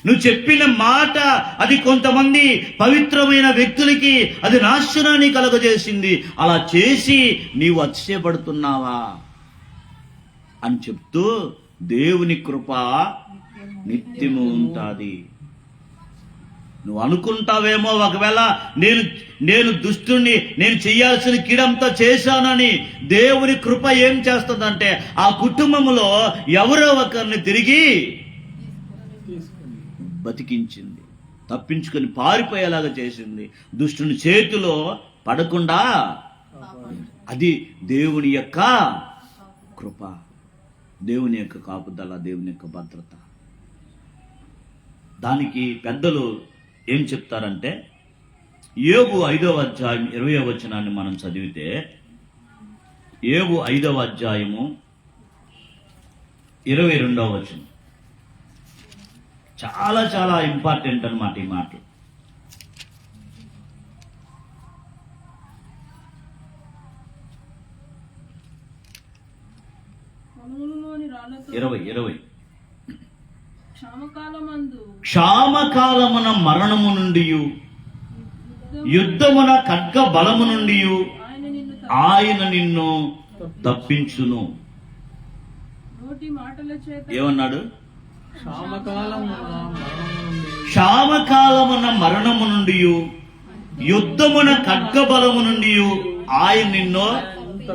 నువ్వు చెప్పిన మాట అది కొంతమంది పవిత్రమైన వ్యక్తులకి అది నాశనాన్ని కలుగజేసింది. అలా చేసి నీవు అతిశయపడుతున్నావా అని చెప్తూ దేవుని కృప నిత్యము ఉంటుంది. నువ్వు అనుకుంటావేమో ఒకవేళ నేను దుష్టుణ్ణి, నేను చేయాల్సిన కీడంతా చేశానని. దేవుని కృప ఏం చేస్తుందంటే ఆ కుటుంబంలో ఎవరో ఒకరిని తిరిగి బతికించింది, తప్పించుకొని పారిపోయేలాగా చేసింది, దుష్టుని చేతిలో పడకుండా. అది దేవుని యొక్క కృప, దేవుని యొక్క కాపుదల, దేవుని యొక్క భద్రత. దానికి పెద్దలు ఏం చెప్తారంటే యోబు 5వ అధ్యాయం 20వ వచనాన్ని మనం చదివితే, యోబు 5వ అధ్యాయము 22వ వచనం చాలా చాలా ఇంపార్టెంట్ అన్నమాట ఈ మాటలు. రానతో 20 క్షామకాలమందు క్షామకాలమున మరణము నుండి యుద్ధమున ఖడ్గ బలము నుండి ఆయన నిన్ను తప్పించును. నోటి మాటల చేత ఏమన్నాడు? క్షామకాలమున మరణము నుండి యుద్ధమున ఖడ్గ బలము నుండి ఆయన నిన్ను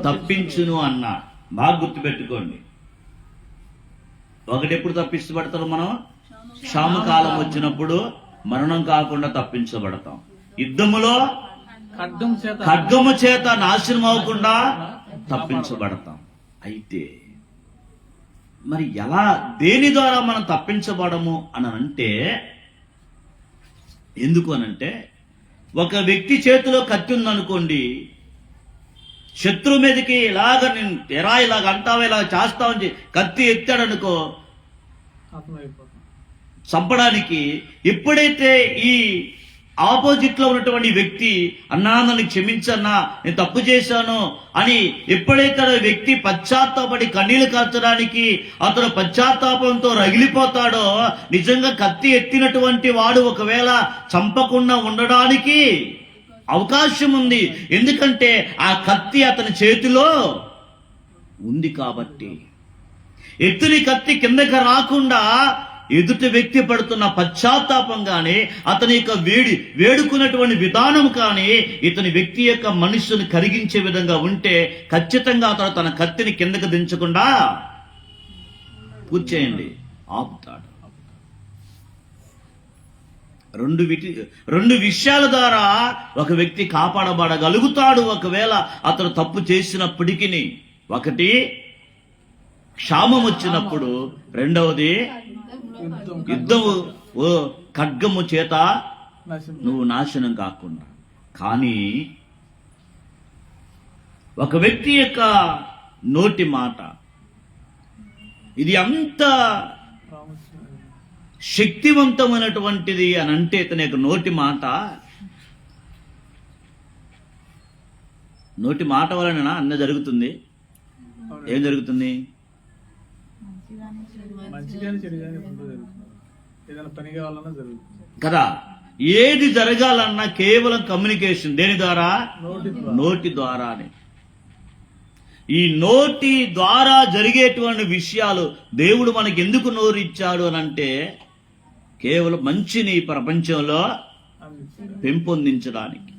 తప్పించును అన్నా. బాగా గుర్తుపెట్టుకోండి. ఒకటి ఎప్పుడు తప్పించబడతారు మనం? క్షామకాలం వచ్చినప్పుడు మరణం కాకుండా తప్పించబడతాం. యుద్ధములో ఖడ్గము చేత నాశనం అవ్వకుండా తప్పించబడతాం. అయితే మరి ఎలా, దేని ద్వారా మనం తప్పించబడము అని అంటే, ఎందుకు అనంటే, ఒక వ్యక్తి చేతిలో కత్తి ఉందనుకోండి, శత్రువు మీదకి ఇలాగ అంటావా, ఇలాగ చేస్తావని కత్తి ఎత్తాడనుకో చంపడానికి. ఎప్పుడైతే ఈ ఆపోజిట్ లో ఉన్నటువంటి వ్యక్తి అన్నా నన్ను క్షమించన్నా, నేను తప్పు చేశాను అని ఎప్పుడైతే ఆ వ్యక్తి పశ్చాత్తాపడి కన్నీళ్లు కార్చడానికి అతను పశ్చాత్తాపంతో రగిలిపోతాడో, నిజంగా కత్తి ఎత్తినటువంటి వాడు ఒకవేళ చంపకుండా ఉండడానికి అవకాశం ఉంది. ఎందుకంటే ఆ కత్తి అతని చేతిలో ఉంది కాబట్టి. ఎత్తుని కత్తి కిందకి రాకుండా ఎదుటి వ్యక్తి పడుతున్న పశ్చాత్తాపం కానీ, అతని యొక్క వేడుకున్నటువంటి విధానం కానీ ఇతని వ్యక్తి యొక్క మనస్సును కరిగించే విధంగా ఉంటే ఖచ్చితంగా అతను తన కత్తిని కిందకి దించకుండా పూర్చేయండి ఆపుతాడు. రెండు విషయాల ద్వారా ఒక వ్యక్తి కాపాడబడగలుగుతాడు ఒకవేళ అతను తప్పు చేసినప్పటికీ. ఒకటి క్షామం వచ్చినప్పుడు, రెండవది యుద్ధము ఖడ్గము చేత నువ్వు నాశనం కాకుండా. కానీ ఒక వ్యక్తి యొక్క నోటి మాట ఇది అంత శక్తివంతమైనటువంటిది అని అంటే, ఇతని యొక్క నోటి మాట వలన అన్న జరుగుతుంది. ఏం జరుగుతుంది? కదా. ఏది జరగాలన్నా కేవలం కమ్యూనికేషన్. దేని ద్వారా? నోటి ద్వారానే. ఈ నోటి ద్వారా జరిగేటువంటి విషయాలు దేవుడు మనకి ఎందుకు నోరు ఇచ్చాడు అని అంటే, కేవలం మంచిని ప్రపంచంలో పెంపొందించడానికి.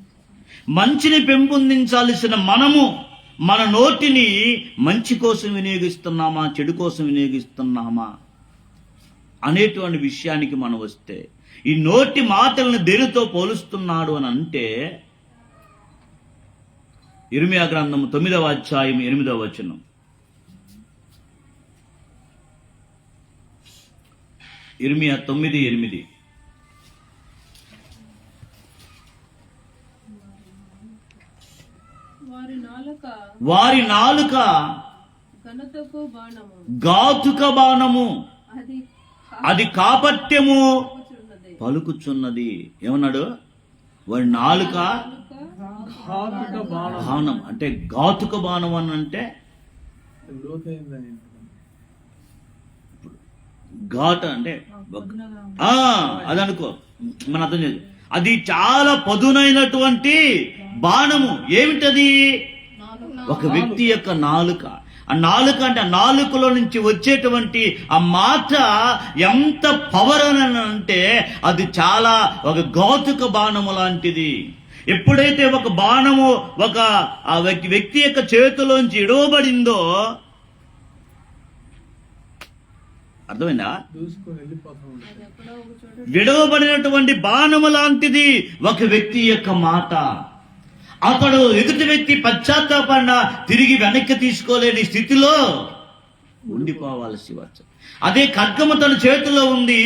మంచిని పెంపొందించాల్సిన మనము మన నోటిని మంచి కోసం వినియోగిస్తున్నామా, చెడు కోసం వినియోగిస్తున్నామా అనేటువంటి విషయానికి మనం వస్తే, ఈ నోటి మాటలను దేనితో పోలుస్తున్నాడు అని అంటే, ఇర్మియా గ్రంథం 9వ అధ్యాయం 8వ వచనం. ఇర్మియా 9:8. వారి నాలుక ఘాతుక బాణము, అది కాపట్యము పలుకుచున్నది. ఏమన్నాడు? వారి నాలుక బాణం అంటే ఘాతుక బాణం అని అంటే ఘాట అంటే అది అనుకో, మన అర్థం చేయాలి. అది చాలా పదునైనటువంటి బాణము. ఏమిటది? ఒక వ్యక్తి యొక్క నాలుక. ఆ నాలుక అంటే ఆ నాలుకలో నుంచి వచ్చేటువంటి ఆ మాట ఎంత పవర్ అని అంటే అది చాలా ఒక ఘాతుక బాణము లాంటిది. ఎప్పుడైతే ఒక బాణము ఒక వ్యక్తి యొక్క చేతిలోంచి ఇడవబడిందో, అర్థమైందా? విడవబడినటువంటి బాణము లాంటిది ఒక వ్యక్తి యొక్క మాట. అతడు ఎదుటి వ్యక్తి పశ్చాత్తాపడినా తిరిగి వెనక్కి తీసుకోలేని స్థితిలో ఉండిపోవాల్సి వచ్చు. అదే ఖడ్గము తన చేతిలో ఉంది,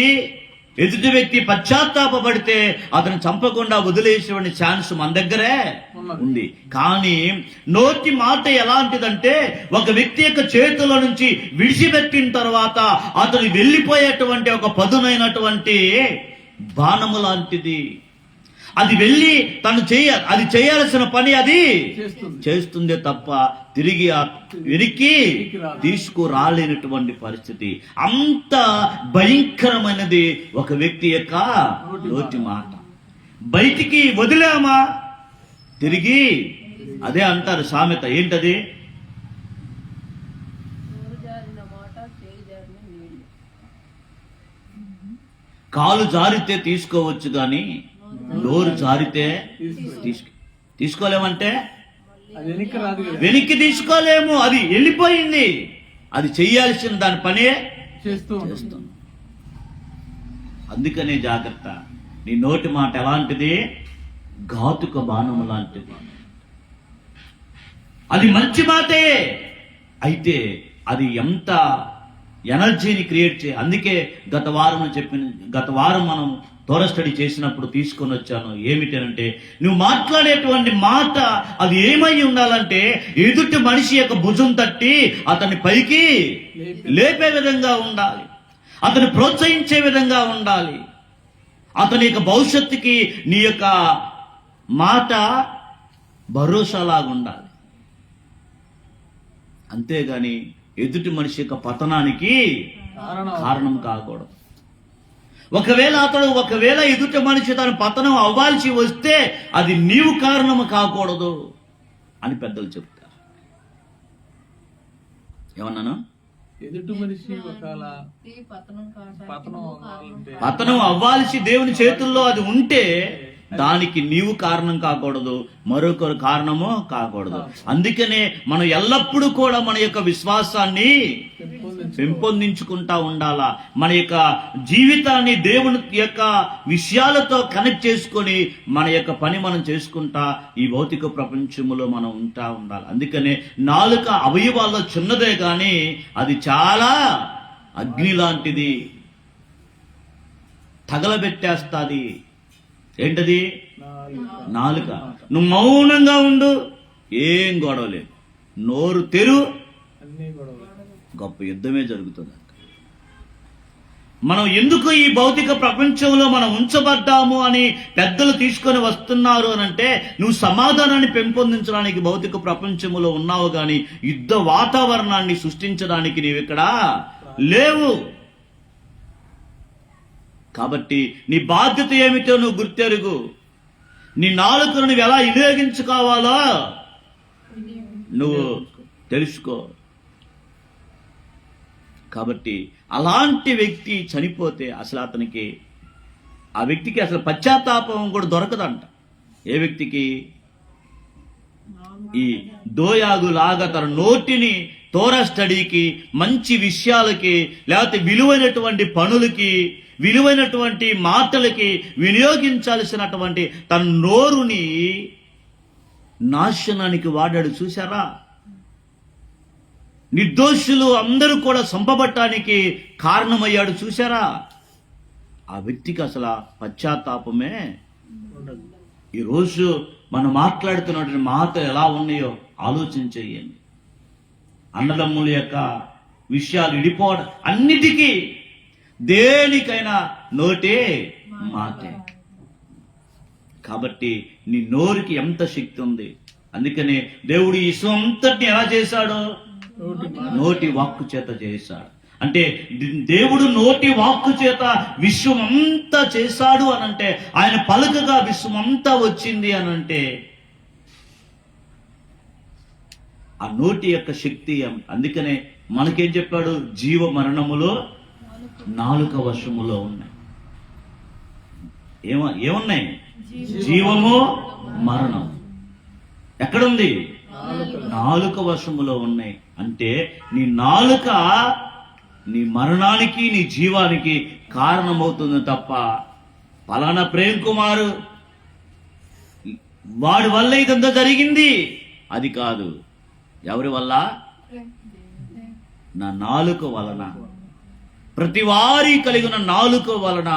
ఎదుటి వ్యక్తి పశ్చాత్తాపడితే అతను చంపకుండా వదిలేసేటువంటి ఛాన్స్ మన దగ్గరే ఉంది. కానీ నోటి మాట ఎలాంటిదంటే, ఒక వ్యక్తి యొక్క చేతిలో నుంచి విడిచిపెట్టిన తర్వాత అతను వెళ్ళిపోయేటువంటి ఒక పదునైనటువంటి బాణము లాంటిది. అది వెళ్ళి తను అది చేయాల్సిన పని అది చేస్తుంది. చేస్తుందే తప్ప తిరిగి వెనక్కి తీసుకురాలేనటువంటి పరిస్థితి. అంత భయంకరమైనది ఒక వ్యక్తి యొక్క నోటి మాట. బయటికి వదిలామా తిరిగి అదే అంటారు సామెత, ఏంటది? నోరు జారిన మాట చేయి జారిన నీళ్ళు. కాలు జారితే తీసుకోవచ్చు గాని నోరు జారితే తీసుకోలేమంటే అది వెనక్కి రాదు కదా, వెనక్కి తీసుకోలేము. అది వెళ్ళిపోయింది. అది చెయ్యాల్సిన దాని పనే చేస్తూ ఉంటుంది. చేస్తాం. అందుకనే జాగ్రత్త. నీ నోటి మాట ఎలాంటిది? ఘాతుక బాణము లాంటిది. అది మంచి మాటే అయితే అది ఎంత ఎనర్జీని క్రియేట్ అందుకే గత వారం మనం తోర స్టడీ చేసినప్పుడు తీసుకొని వచ్చాను. ఏమిటంటే నువ్వు మాట్లాడేటువంటి మాట అది ఏమై ఉండాలంటే ఎదుటి మనిషి యొక్క భుజం తట్టి అతన్ని పైకి లేపే విధంగా ఉండాలి, అతన్ని ప్రోత్సహించే విధంగా ఉండాలి. అతని యొక్క భవిష్యత్తుకి నీ యొక్క మాట భరోసాలాగా ఉండాలి. అంతేగాని ఎదుటి మనిషి యొక్క పతనానికి కారణం కాకూడదు. ఒకవేళ ఎదుటి మనిషి తన పతనం అవ్వాల్సి వస్తే అది నీవు కారణం కాకూడదు అని పెద్దలు చెప్తారు. ఏమన్నాను? ఎదుటి మనిషి ఒకవేళ పతనం అవ్వాల్సి దేవుని చేతుల్లో అది ఉంటే దానికి నీవు కారణం కాకూడదు, మరొకరు కారణము కాకూడదు. అందుకనే మనం ఎల్లప్పుడూ కూడా మన యొక్క విశ్వాసాన్ని పెంపొందించుకుంటా ఉండాలా. మన యొక్క జీవితాన్ని దేవుని యొక్క విషయాలతో కనెక్ట్ చేసుకొని మన యొక్క పని మనం చేసుకుంటా ఈ భౌతిక ప్రపంచంలో మనం ఉంటా ఉండాలి. అందుకనే నాలుక అవయవాల్లో చిన్నదే కానీ అది చాలా అగ్ని లాంటిది, తగలబెట్టేస్తాది. ఏంటది? నాలుక. నువ్వు మౌనంగా ఉండు, ఏం గొడవ లేదు. నోరు తెరు, అన్ని గొడవలు. గొప్ప యుద్ధమే జరుగుతుంది. మనం ఎందుకు ఈ భౌతిక ప్రపంచంలో మనం ఉంచబడ్డాము అని పెద్దలు తీసుకొని వస్తున్నారు అని అంటే నువ్వు సమాధానాన్ని పెంపొందించడానికి భౌతిక ప్రపంచంలో ఉన్నావు కానీ యుద్ధ వాతావరణాన్ని సృష్టించడానికి నీవు ఇక్కడ లేవు. కాబట్టి నీ బాధ్యత ఏమిటో నువ్వు గుర్తెరుగు. నీ నాలుకను నువ్వు ఎలా వినియోగించుకోవాలో నువ్వు తెలుసుకో. కాబట్టి అలాంటి వ్యక్తి చనిపోతే అసలు ఆ వ్యక్తికి అసలు పశ్చాత్తాపం కూడా దొరకదంట. ఏ వ్యక్తికి? ఈ దోయాగు లాగా తన నోటిని తోరా స్టడీకి, మంచి విషయాలకి, లేకపోతే విలువైనటువంటి పనులకి, విలువైనటువంటి మాటలకి వినియోగించాల్సినటువంటి తన నోరుని నాశనానికి వాడాడు. చూశారా? నిర్దోషులు అందరూ కూడా చంపబట్టానికి కారణమయ్యాడు. చూశారా? ఆ వ్యక్తికి అసలు పశ్చాత్తాపమే ఉండదు. ఈరోజు మనం మాట్లాడుతున్నటువంటి మాటలు ఎలా ఉన్నాయో ఆలోచించేయండి. అన్నదమ్ముల యొక్క విషయాలు విడిపోవడం, అన్నిటికీ దేనికైనా నోటే మాటే. కాబట్టి నీ నోరుకి ఎంత శక్తి ఉంది. అందుకనే దేవుడు ఈ విశ్వం అంతటిని ఎలా చేశాడో నోటి వాక్కు చేత చేశాడు. అంటే దేవుడు నోటి వాక్కు చేత విశ్వం అంతా చేశాడు అనంటే, ఆయన పలుకగా విశ్వం అంతా వచ్చింది అనంటే ఆ నోటి యొక్క శక్తి. అందుకనే మనకేం చెప్పాడు? జీవ మరణములో నాలుక వశములో ఉన్నాయి. ఏమున్నాయి? జీవము, మరణం. ఎక్కడుంది? నాలుక వశములో ఉన్నాయి. అంటే నీ నాలుక నీ మరణానికి, నీ జీవానికి కారణమవుతుంది తప్ప పలానా ప్రేమ్ కుమార్ వాడి వల్ల ఇదంతా జరిగింది అది కాదు. ఎవరి వల్ల? నా నాలుక వలన. ప్రతి వారి కలిగిన నాలుక వలన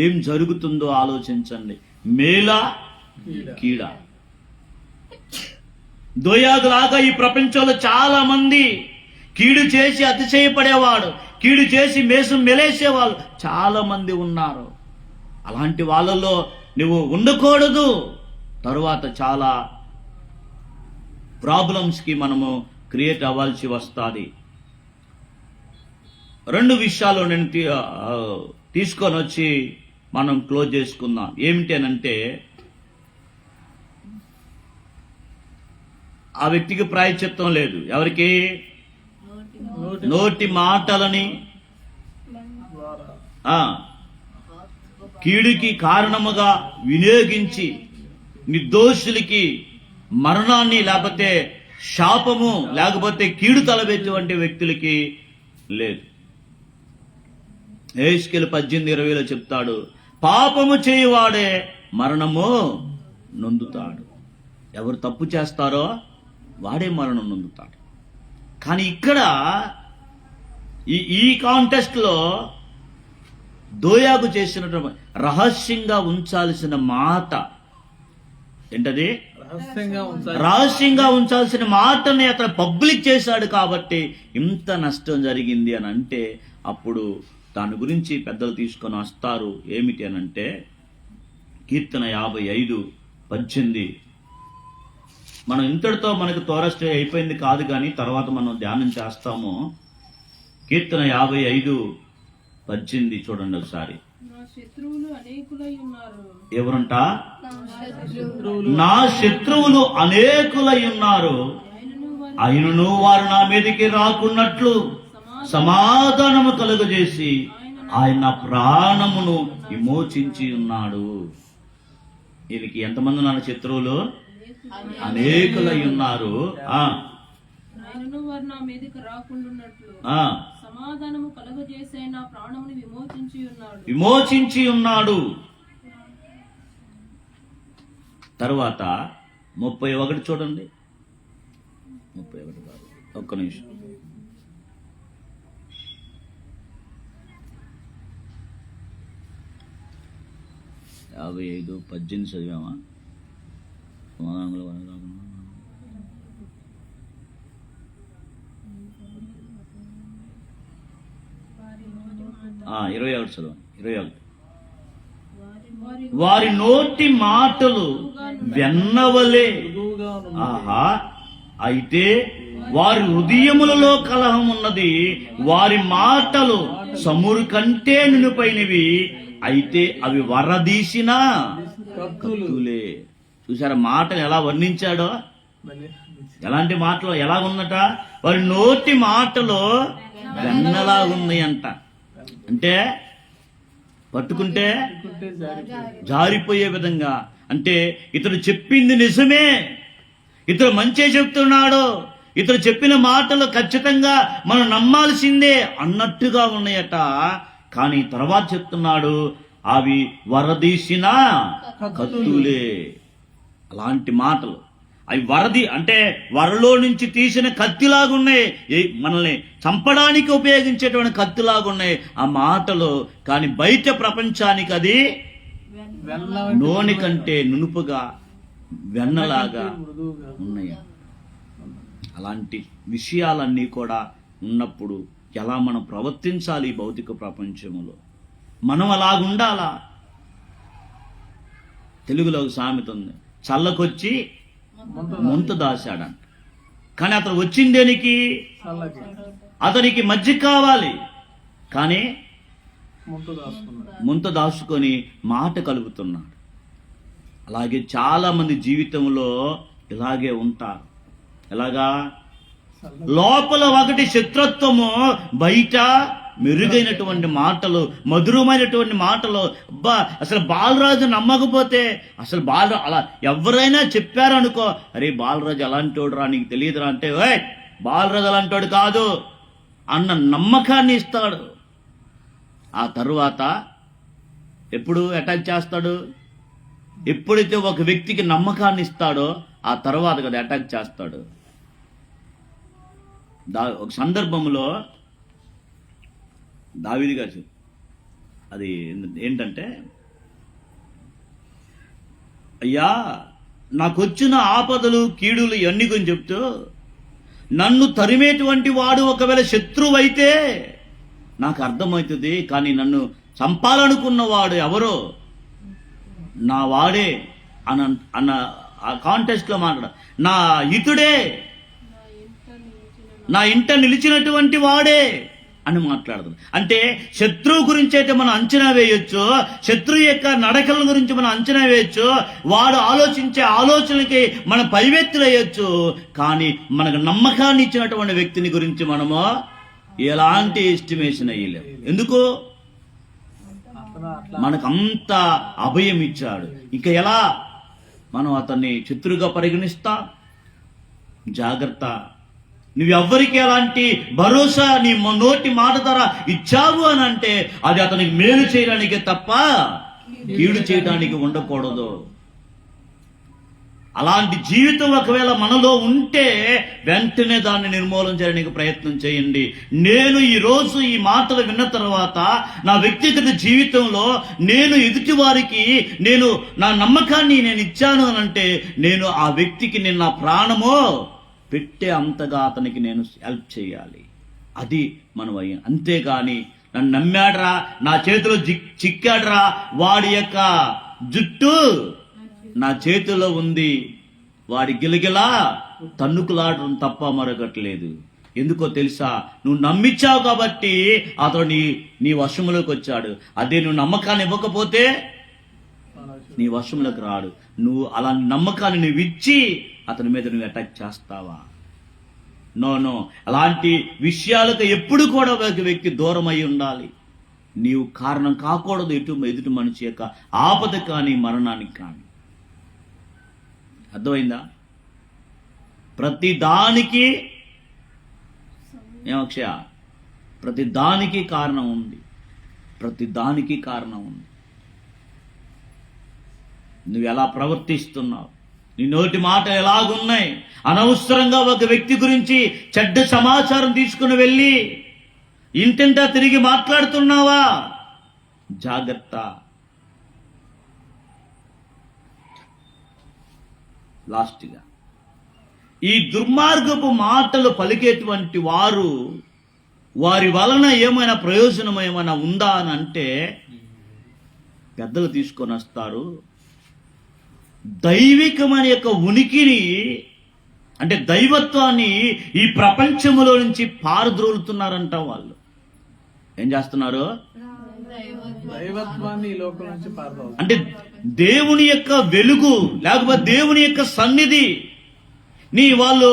ఏం జరుగుతుందో ఆలోచించండి. మేలా కీడా. దోయాదులాగా ఈ ప్రపంచంలో చాలా మంది కీడు చేసి అతిశయపడేవాడు, కీడు చేసి మేసం మెలేసేవాళ్ళు చాలా మంది ఉన్నారు. అలాంటి వాళ్ళలో నువ్వు ఉండకూడదు. తరువాత చాలా ప్రాబ్లమ్స్కి మనము క్రియేట్ అవ్వాల్సి వస్తుంది. 2 విషయాలు నేను తీసుకొని వచ్చి మనం క్లోజ్ చేసుకుందాం. ఏమిటి అనంటే, ఆ వ్యక్తికి ప్రాయశ్చిత్తం లేదు. ఎవరికి? నోటి మాటలని కీడుకి కారణముగా వినియోగించి నిర్దోషులకి మరణాన్ని, లేకపోతే శాపము, లేకపోతే కీడు తలబెట్టేటువంటి వ్యక్తులకి లేదు. హెస్కేలు 18:20 చెప్తాడు, పాపము చేయువాడే మరణము నొందుతాడు. ఎవరు తప్పు చేస్తారో వాడే మరణం నొందుతాడు. కానీ ఇక్కడ ఈ కాంటెస్ట్ లో దోయాగు చేసినటువంటి రహస్యంగా ఉంచాల్సిన మాట ఏంటది? రహస్యంగా ఉంచాల్సిన మాటని అతను పబ్లిక్ చేశాడు కాబట్టి ఇంత నష్టం జరిగింది అని అంటే, అప్పుడు దాని గురించి పెద్దలు తీసుకొని వస్తారు. ఏమిటి అని అంటే, కీర్తన 55:18. మనం ఇంతటితో మనకు తోరస్టే అయిపోయింది కాదు, కానీ తర్వాత మనం ధ్యానం చేస్తాము. కీర్తన 55:18 చూడండి ఒకసారి. నా శత్రువులు అనేకులై ఉన్నారు. ఎవరంట? నా శత్రువులు అనేకులై ఉన్నారు, అయినను వారు నా మీదకి రాకున్నట్లు సమాధానము కలుగజేసి ఆయన ప్రాణమును విమోచించి ఉన్నాడు. వీరికి ఎంతమంది ఉన్నారు శత్రువులు? అనేకులై ఉన్నారు. ఆయనను వారు నా మీదకి రాకుండాన్నట్లు సమాధానము కలుగజేసి నా ప్రాణమును విమోచించి ఉన్నాడు. తరువాత 31 చూడండి. 31 కాదు, ఒక్క నిమిషం. 55:18 చదివామా? ఆ 21 చదువు. 21. వారి నోటి మాటలు వెన్నవలే, ఆహా, అయితే వారి హృదయములలో కలహం ఉన్నది. వారి మాటలు సమురు కంటే నిలుపైనవి, అయితే అవి వరదీసిన కత్తులే. చూసారా మాటలు ఎలా వర్ణించాడో? ఎలాంటి మాటలు ఎలా ఉందట? వారి నోటి మాటలు వెన్నలా ఉన్నాయి అంట. అంటే పట్టుకుంటే జారిపోయే విధంగా. అంటే ఇతడు చెప్పింది నిజమే, ఇతడు మంచి చెప్తున్నాడు, ఇతడు చెప్పిన మాటలు ఖచ్చితంగా మనం నమ్మాల్సిందే అన్నట్టుగా ఉన్నాయట. కానీ తర్వాత చెప్తున్నాడు, అవి వరదీసిన కత్తులే. అలాంటి మాటలు అవి వరది అంటే వరలో నుంచి తీసిన కత్తిలాగున్నాయి, మనల్ని చంపడానికి ఉపయోగించేటువంటి కత్తిలాగున్నాయి ఆ మాటలు. కానీ బయట ప్రపంచానికి అది నూనె కంటే నునుపుగా, వెన్నలాగా ఉన్నాయి. అలాంటి విషయాలన్నీ కూడా ఉన్నప్పుడు ఎలా మనం ప్రవర్తించాలి ఈ భౌతిక ప్రపంచంలో? మనం అలాగుండాలా? తెలుగులో ఒక సామెత ఉంది, చల్లకొచ్చి ముంత దాశాడంట. కానీ అతను వచ్చింది దేనికి? అతనికి మజ్జిగ కావాలి, కానీ ముంత దాచుకొని మాట కలుపుతున్నాడు. అలాగే చాలా మంది జీవితంలో ఇలాగే ఉంటారు. ఎలాగా? లోపల ఒకటి శత్రుత్వము, బయట మెరుగైనటువంటి మాటలు, మధురమైనటువంటి మాటలు. అబ్బా, అసలు బాలరాజు నమ్మకపోతే, అసలు అలా ఎవరైనా చెప్పారనుకో, అరే బాలరాజు అలాంటోడు రా, నీకు తెలియదురా అంటే, బాలరాజు అలాంటోడు కాదు అన్న నమ్మకాన్ని ఇస్తాడు. ఆ తరువాత ఎప్పుడు అటాక్ చేస్తాడు? ఎప్పుడైతే ఒక వ్యక్తికి నమ్మకాన్ని ఇస్తాడో ఆ తర్వాత కదా అటాక్ చేస్తాడు. ఒక సందర్భంలో దావీదు గారు అది ఏంటంటే, అయ్యా నాకొచ్చిన ఆపదలు కీడులు ఇవన్నీ గురించి చెప్తూ, నన్ను తరిమేటువంటి వాడు ఒకవేళ శత్రువు అయితే నాకు అర్థమవుతుంది, కానీ నన్ను చంపాలనుకున్నవాడు ఎవరో నా వాడే అన్న ఆ కాంటెస్ట్ లో మాట్లాడ, నా హితుడే, నా ఇంట నిలిచినటువంటి వాడే అని మాట్లాడుతుంది. అంటే శత్రువు గురించి అయితే మనం అంచనా వేయొచ్చు, శత్రువు యొక్క నడకల గురించి మనం అంచనా వేయొచ్చు, వాడు ఆలోచించే ఆలోచనలకి మనం పైవెత్తులేయొచ్చు, కానీ మనకు నమ్మకాన్ని ఇచ్చినటువంటి వ్యక్తిని గురించి మనము ఎలాంటి ఎస్టిమేషన్ అయ్యలేము. ఎందుకు? అతను అట్లా మనకు అంత అభయం ఇచ్చాడు. ఇక ఎలా మనం అతన్ని శత్రువుగా పరిగణిస్తా? జాగ్రత్త. నువ్వెవ్వరికి ఎలాంటి భరోసా నీ నోటి మాట ద్వారా ఇచ్చావు అని అంటే అది అతనికి మేలు చేయడానికి తప్ప కీడు చేయడానికి ఉండకూడదు. అలాంటి జీవితం ఒకవేళ మనలో ఉంటే వెంటనే దాన్ని నిర్మూలన చేయడానికి ప్రయత్నం చేయండి. నేను ఈ రోజు ఈ మాటలు విన్న తర్వాత నా వ్యక్తిగత జీవితంలో నేను ఎదుటి వారికి నేను నా నమ్మకాన్ని నేను ఇచ్చాను అని అంటే నేను ఆ వ్యక్తికి నేను నా ప్రాణమో పెట్టే అంతగా అతనికి నేను హెల్ప్ చేయాలి. అది మనం అయ్యాం. అంతేగాని నన్ను నమ్మాడ్రా, నా చేతిలో చిక్కాడ్రా, వాడి యొక్క జుట్టు నా చేతిలో ఉంది, వాడి గిలగిలా తన్నుకులాడడం తప్ప మరొకట్లేదు. ఎందుకో తెలుసా? నువ్వు నమ్మించావు కాబట్టి అతడు నీ వశంలోకి వచ్చాడు. అదే నువ్వు నమ్మకాన్ని ఇవ్వకపోతే నీ వశంలోకి రాడు. నువ్వు అలాంటి నమ్మకాన్ని నువ్వు ఇచ్చి అతని మీద నువ్వు అటాక్ చేస్తావా? నో. అలాంటి విషయాలకు ఎప్పుడు కూడా ఒక వ్యక్తి దూరం అయి ఉండాలి. నీవు కారణం కాకూడదు ఎదుటి మనిషి యొక్క ఆపద కానీ మరణానికి కానీ. అర్థమైందా? ప్రతి దానికి ఏమక్షయ, ప్రతి దానికి కారణం ఉంది. ప్రతి దానికి కారణం ఉంది. నువ్వు ఎలా ప్రవర్తిస్తున్నావు, నీ నోటి మాట ఎలాగున్నాయి, అనవసరంగా ఒక వ్యక్తి గురించి చెడ్డ సమాచారం తీసుకుని వెళ్ళి ఇంటింటా తిరిగి మాట్లాడుతున్నావా? జాగ్రత్త. లాస్ట్గా ఈ దుర్మార్గపు మాటలు పలికేటువంటి వారి వలన ఏమైనా ప్రయోజనం ఏమైనా ఉందా అని అంటే పెద్దలు తీసుకొని వస్తారు. దైవికమైన యొక్క ఉనికిని అంటే దైవత్వాన్ని ఈ ప్రపంచంలో నుంచి పారద్రోలుతున్నారంట. వాళ్ళు ఏం చేస్తున్నారు? దైవత్వాన్ని ఈ లోకం నుంచి పారదోలు. అంటే దేవుని యొక్క వెలుగు లేకపోతే దేవుని యొక్క సన్నిధి వాళ్ళు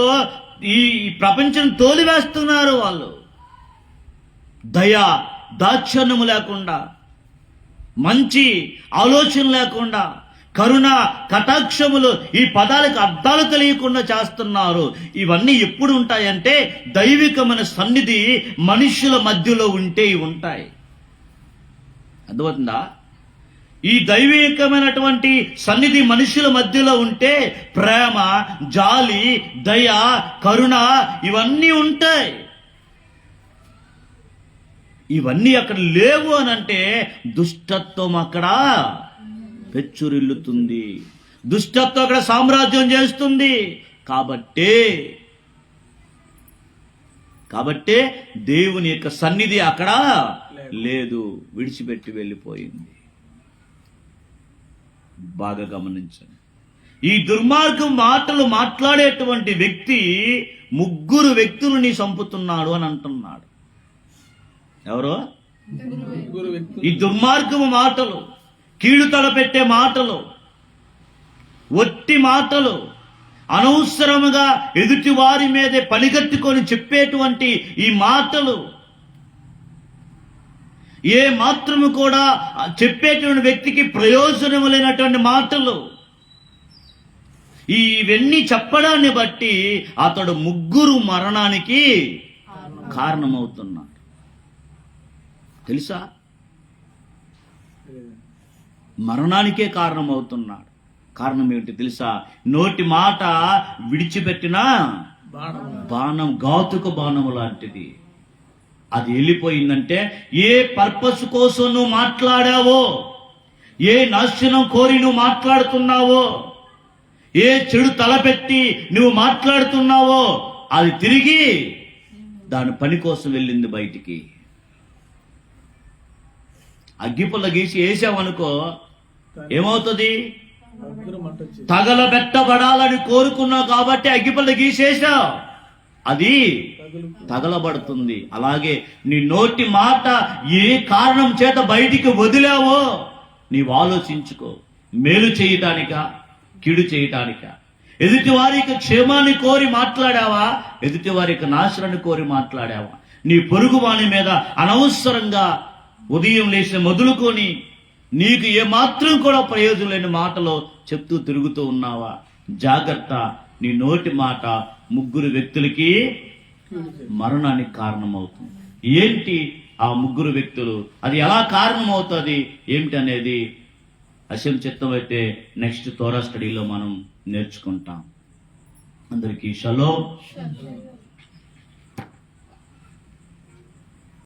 ఈ ప్రపంచం తోలివేస్తున్నారు. వాళ్ళు దయా దాక్షణ్యము లేకుండా, మంచి ఆలోచన లేకుండా, కరుణ కటాక్షములు ఈ పదాలకు అర్థాలు తెలియకుండా చేస్తున్నారు. ఇవన్నీ ఎప్పుడు ఉంటాయంటే దైవికమైన సన్నిధి మనుషుల మధ్యలో ఉంటే ఇవి ఉంటాయి. అర్థమవుతుందా? ఈ దైవికమైనటువంటి సన్నిధి మనుషుల మధ్యలో ఉంటే ప్రేమ, జాలి, దయ, కరుణ ఇవన్నీ ఉంటాయి. ఇవన్నీ అక్కడ లేవు అని అంటే దుష్టత్వం అక్కడ పెచ్చురిల్లుతుంది, దుష్టత్వం అక్కడ సామ్రాజ్యం చేస్తుంది. కాబట్టే దేవుని యొక్క సన్నిధి అక్కడ లేదు, విడిచిపెట్టి వెళ్ళిపోయింది. బాగా గమనించండి. ఈ దుర్మార్గం మాటలు మాట్లాడేటువంటి వ్యక్తి 3 వ్యక్తులని చంపుతున్నాడు అని అంటున్నాడు. ఎవరో? ముగ్గురు వ్యక్తులు. ఈ దుర్మార్గము మాటలు, కీడు తలపెట్టే మాటలు, ఒట్టి మాటలు, అనవసరముగా ఎదుటి వారి మీదే పనిగట్టుకొని చెప్పేటువంటి ఈ మాటలు, ఏ మాత్రము కూడా చెప్పేటువంటి వ్యక్తికి ప్రయోజనం లేనటువంటి మాటలు, ఇవన్నీ చెప్పడాన్ని బట్టి అతడు 3 మరణానికి కారణమవుతున్నాడు. తెలుసా? మరణానికే కారణమవుతున్నాడు. కారణం ఏమిటి తెలుసా? నోటి మాట విడిచిపెట్టిన బాణం, ఘాతుక బాణము లాంటిది. అది వెళ్ళిపోయిందంటే ఏ పర్పస్ కోసం నువ్వు మాట్లాడావో, ఏ నాశనం కోరి నువ్వు మాట్లాడుతున్నావో, ఏ చెడు తలపెట్టి నువ్వు మాట్లాడుతున్నావో అది తిరిగి దాని పని కోసం వెళ్ళింది బయటికి. అగ్గిపుల్ల గీసి వేసావనుకో ఏమవుతుంది? అగ్ని మంట వచ్చేది. తగలబెట్టబడాలని కోరుకున్నావు కాబట్టి అగ్గిపుల్ల గీసేసావు, అది తగలబడుతుంది. అలాగే నీ నోటి మాట ఏ కారణం చేత బయటికి వదిలావో నీవు ఆలోచించుకో. మేలు చేయటానికా, కీడు చేయటానికా? ఎదుటి వారికి క్షేమాన్ని కోరి మాట్లాడావా, ఎదుటి వారికి నాశనాన్ని కోరి మాట్లాడావా? నీ పొరుగు వాని మీద అనవసరంగా ఉదయం లేచి మొదలుకొని నీకు ఏమాత్రం కూడా ప్రయోజనం లేని మాటలో చెప్తూ తిరుగుతూ ఉన్నావా? జాగ్రత్త. నీ నోటి మాట ముగ్గురు వ్యక్తులకి మరణానికి కారణమవుతుంది. ఏంటి ఆ ముగ్గురు వ్యక్తులు? అది ఎలా కారణమవుతుంది ఏమిటి అనేది అశం చిత్తం అయితే నెక్స్ట్ తోరా స్టడీలో మనం నేర్చుకుంటాం. అందరికీ షలోమ్.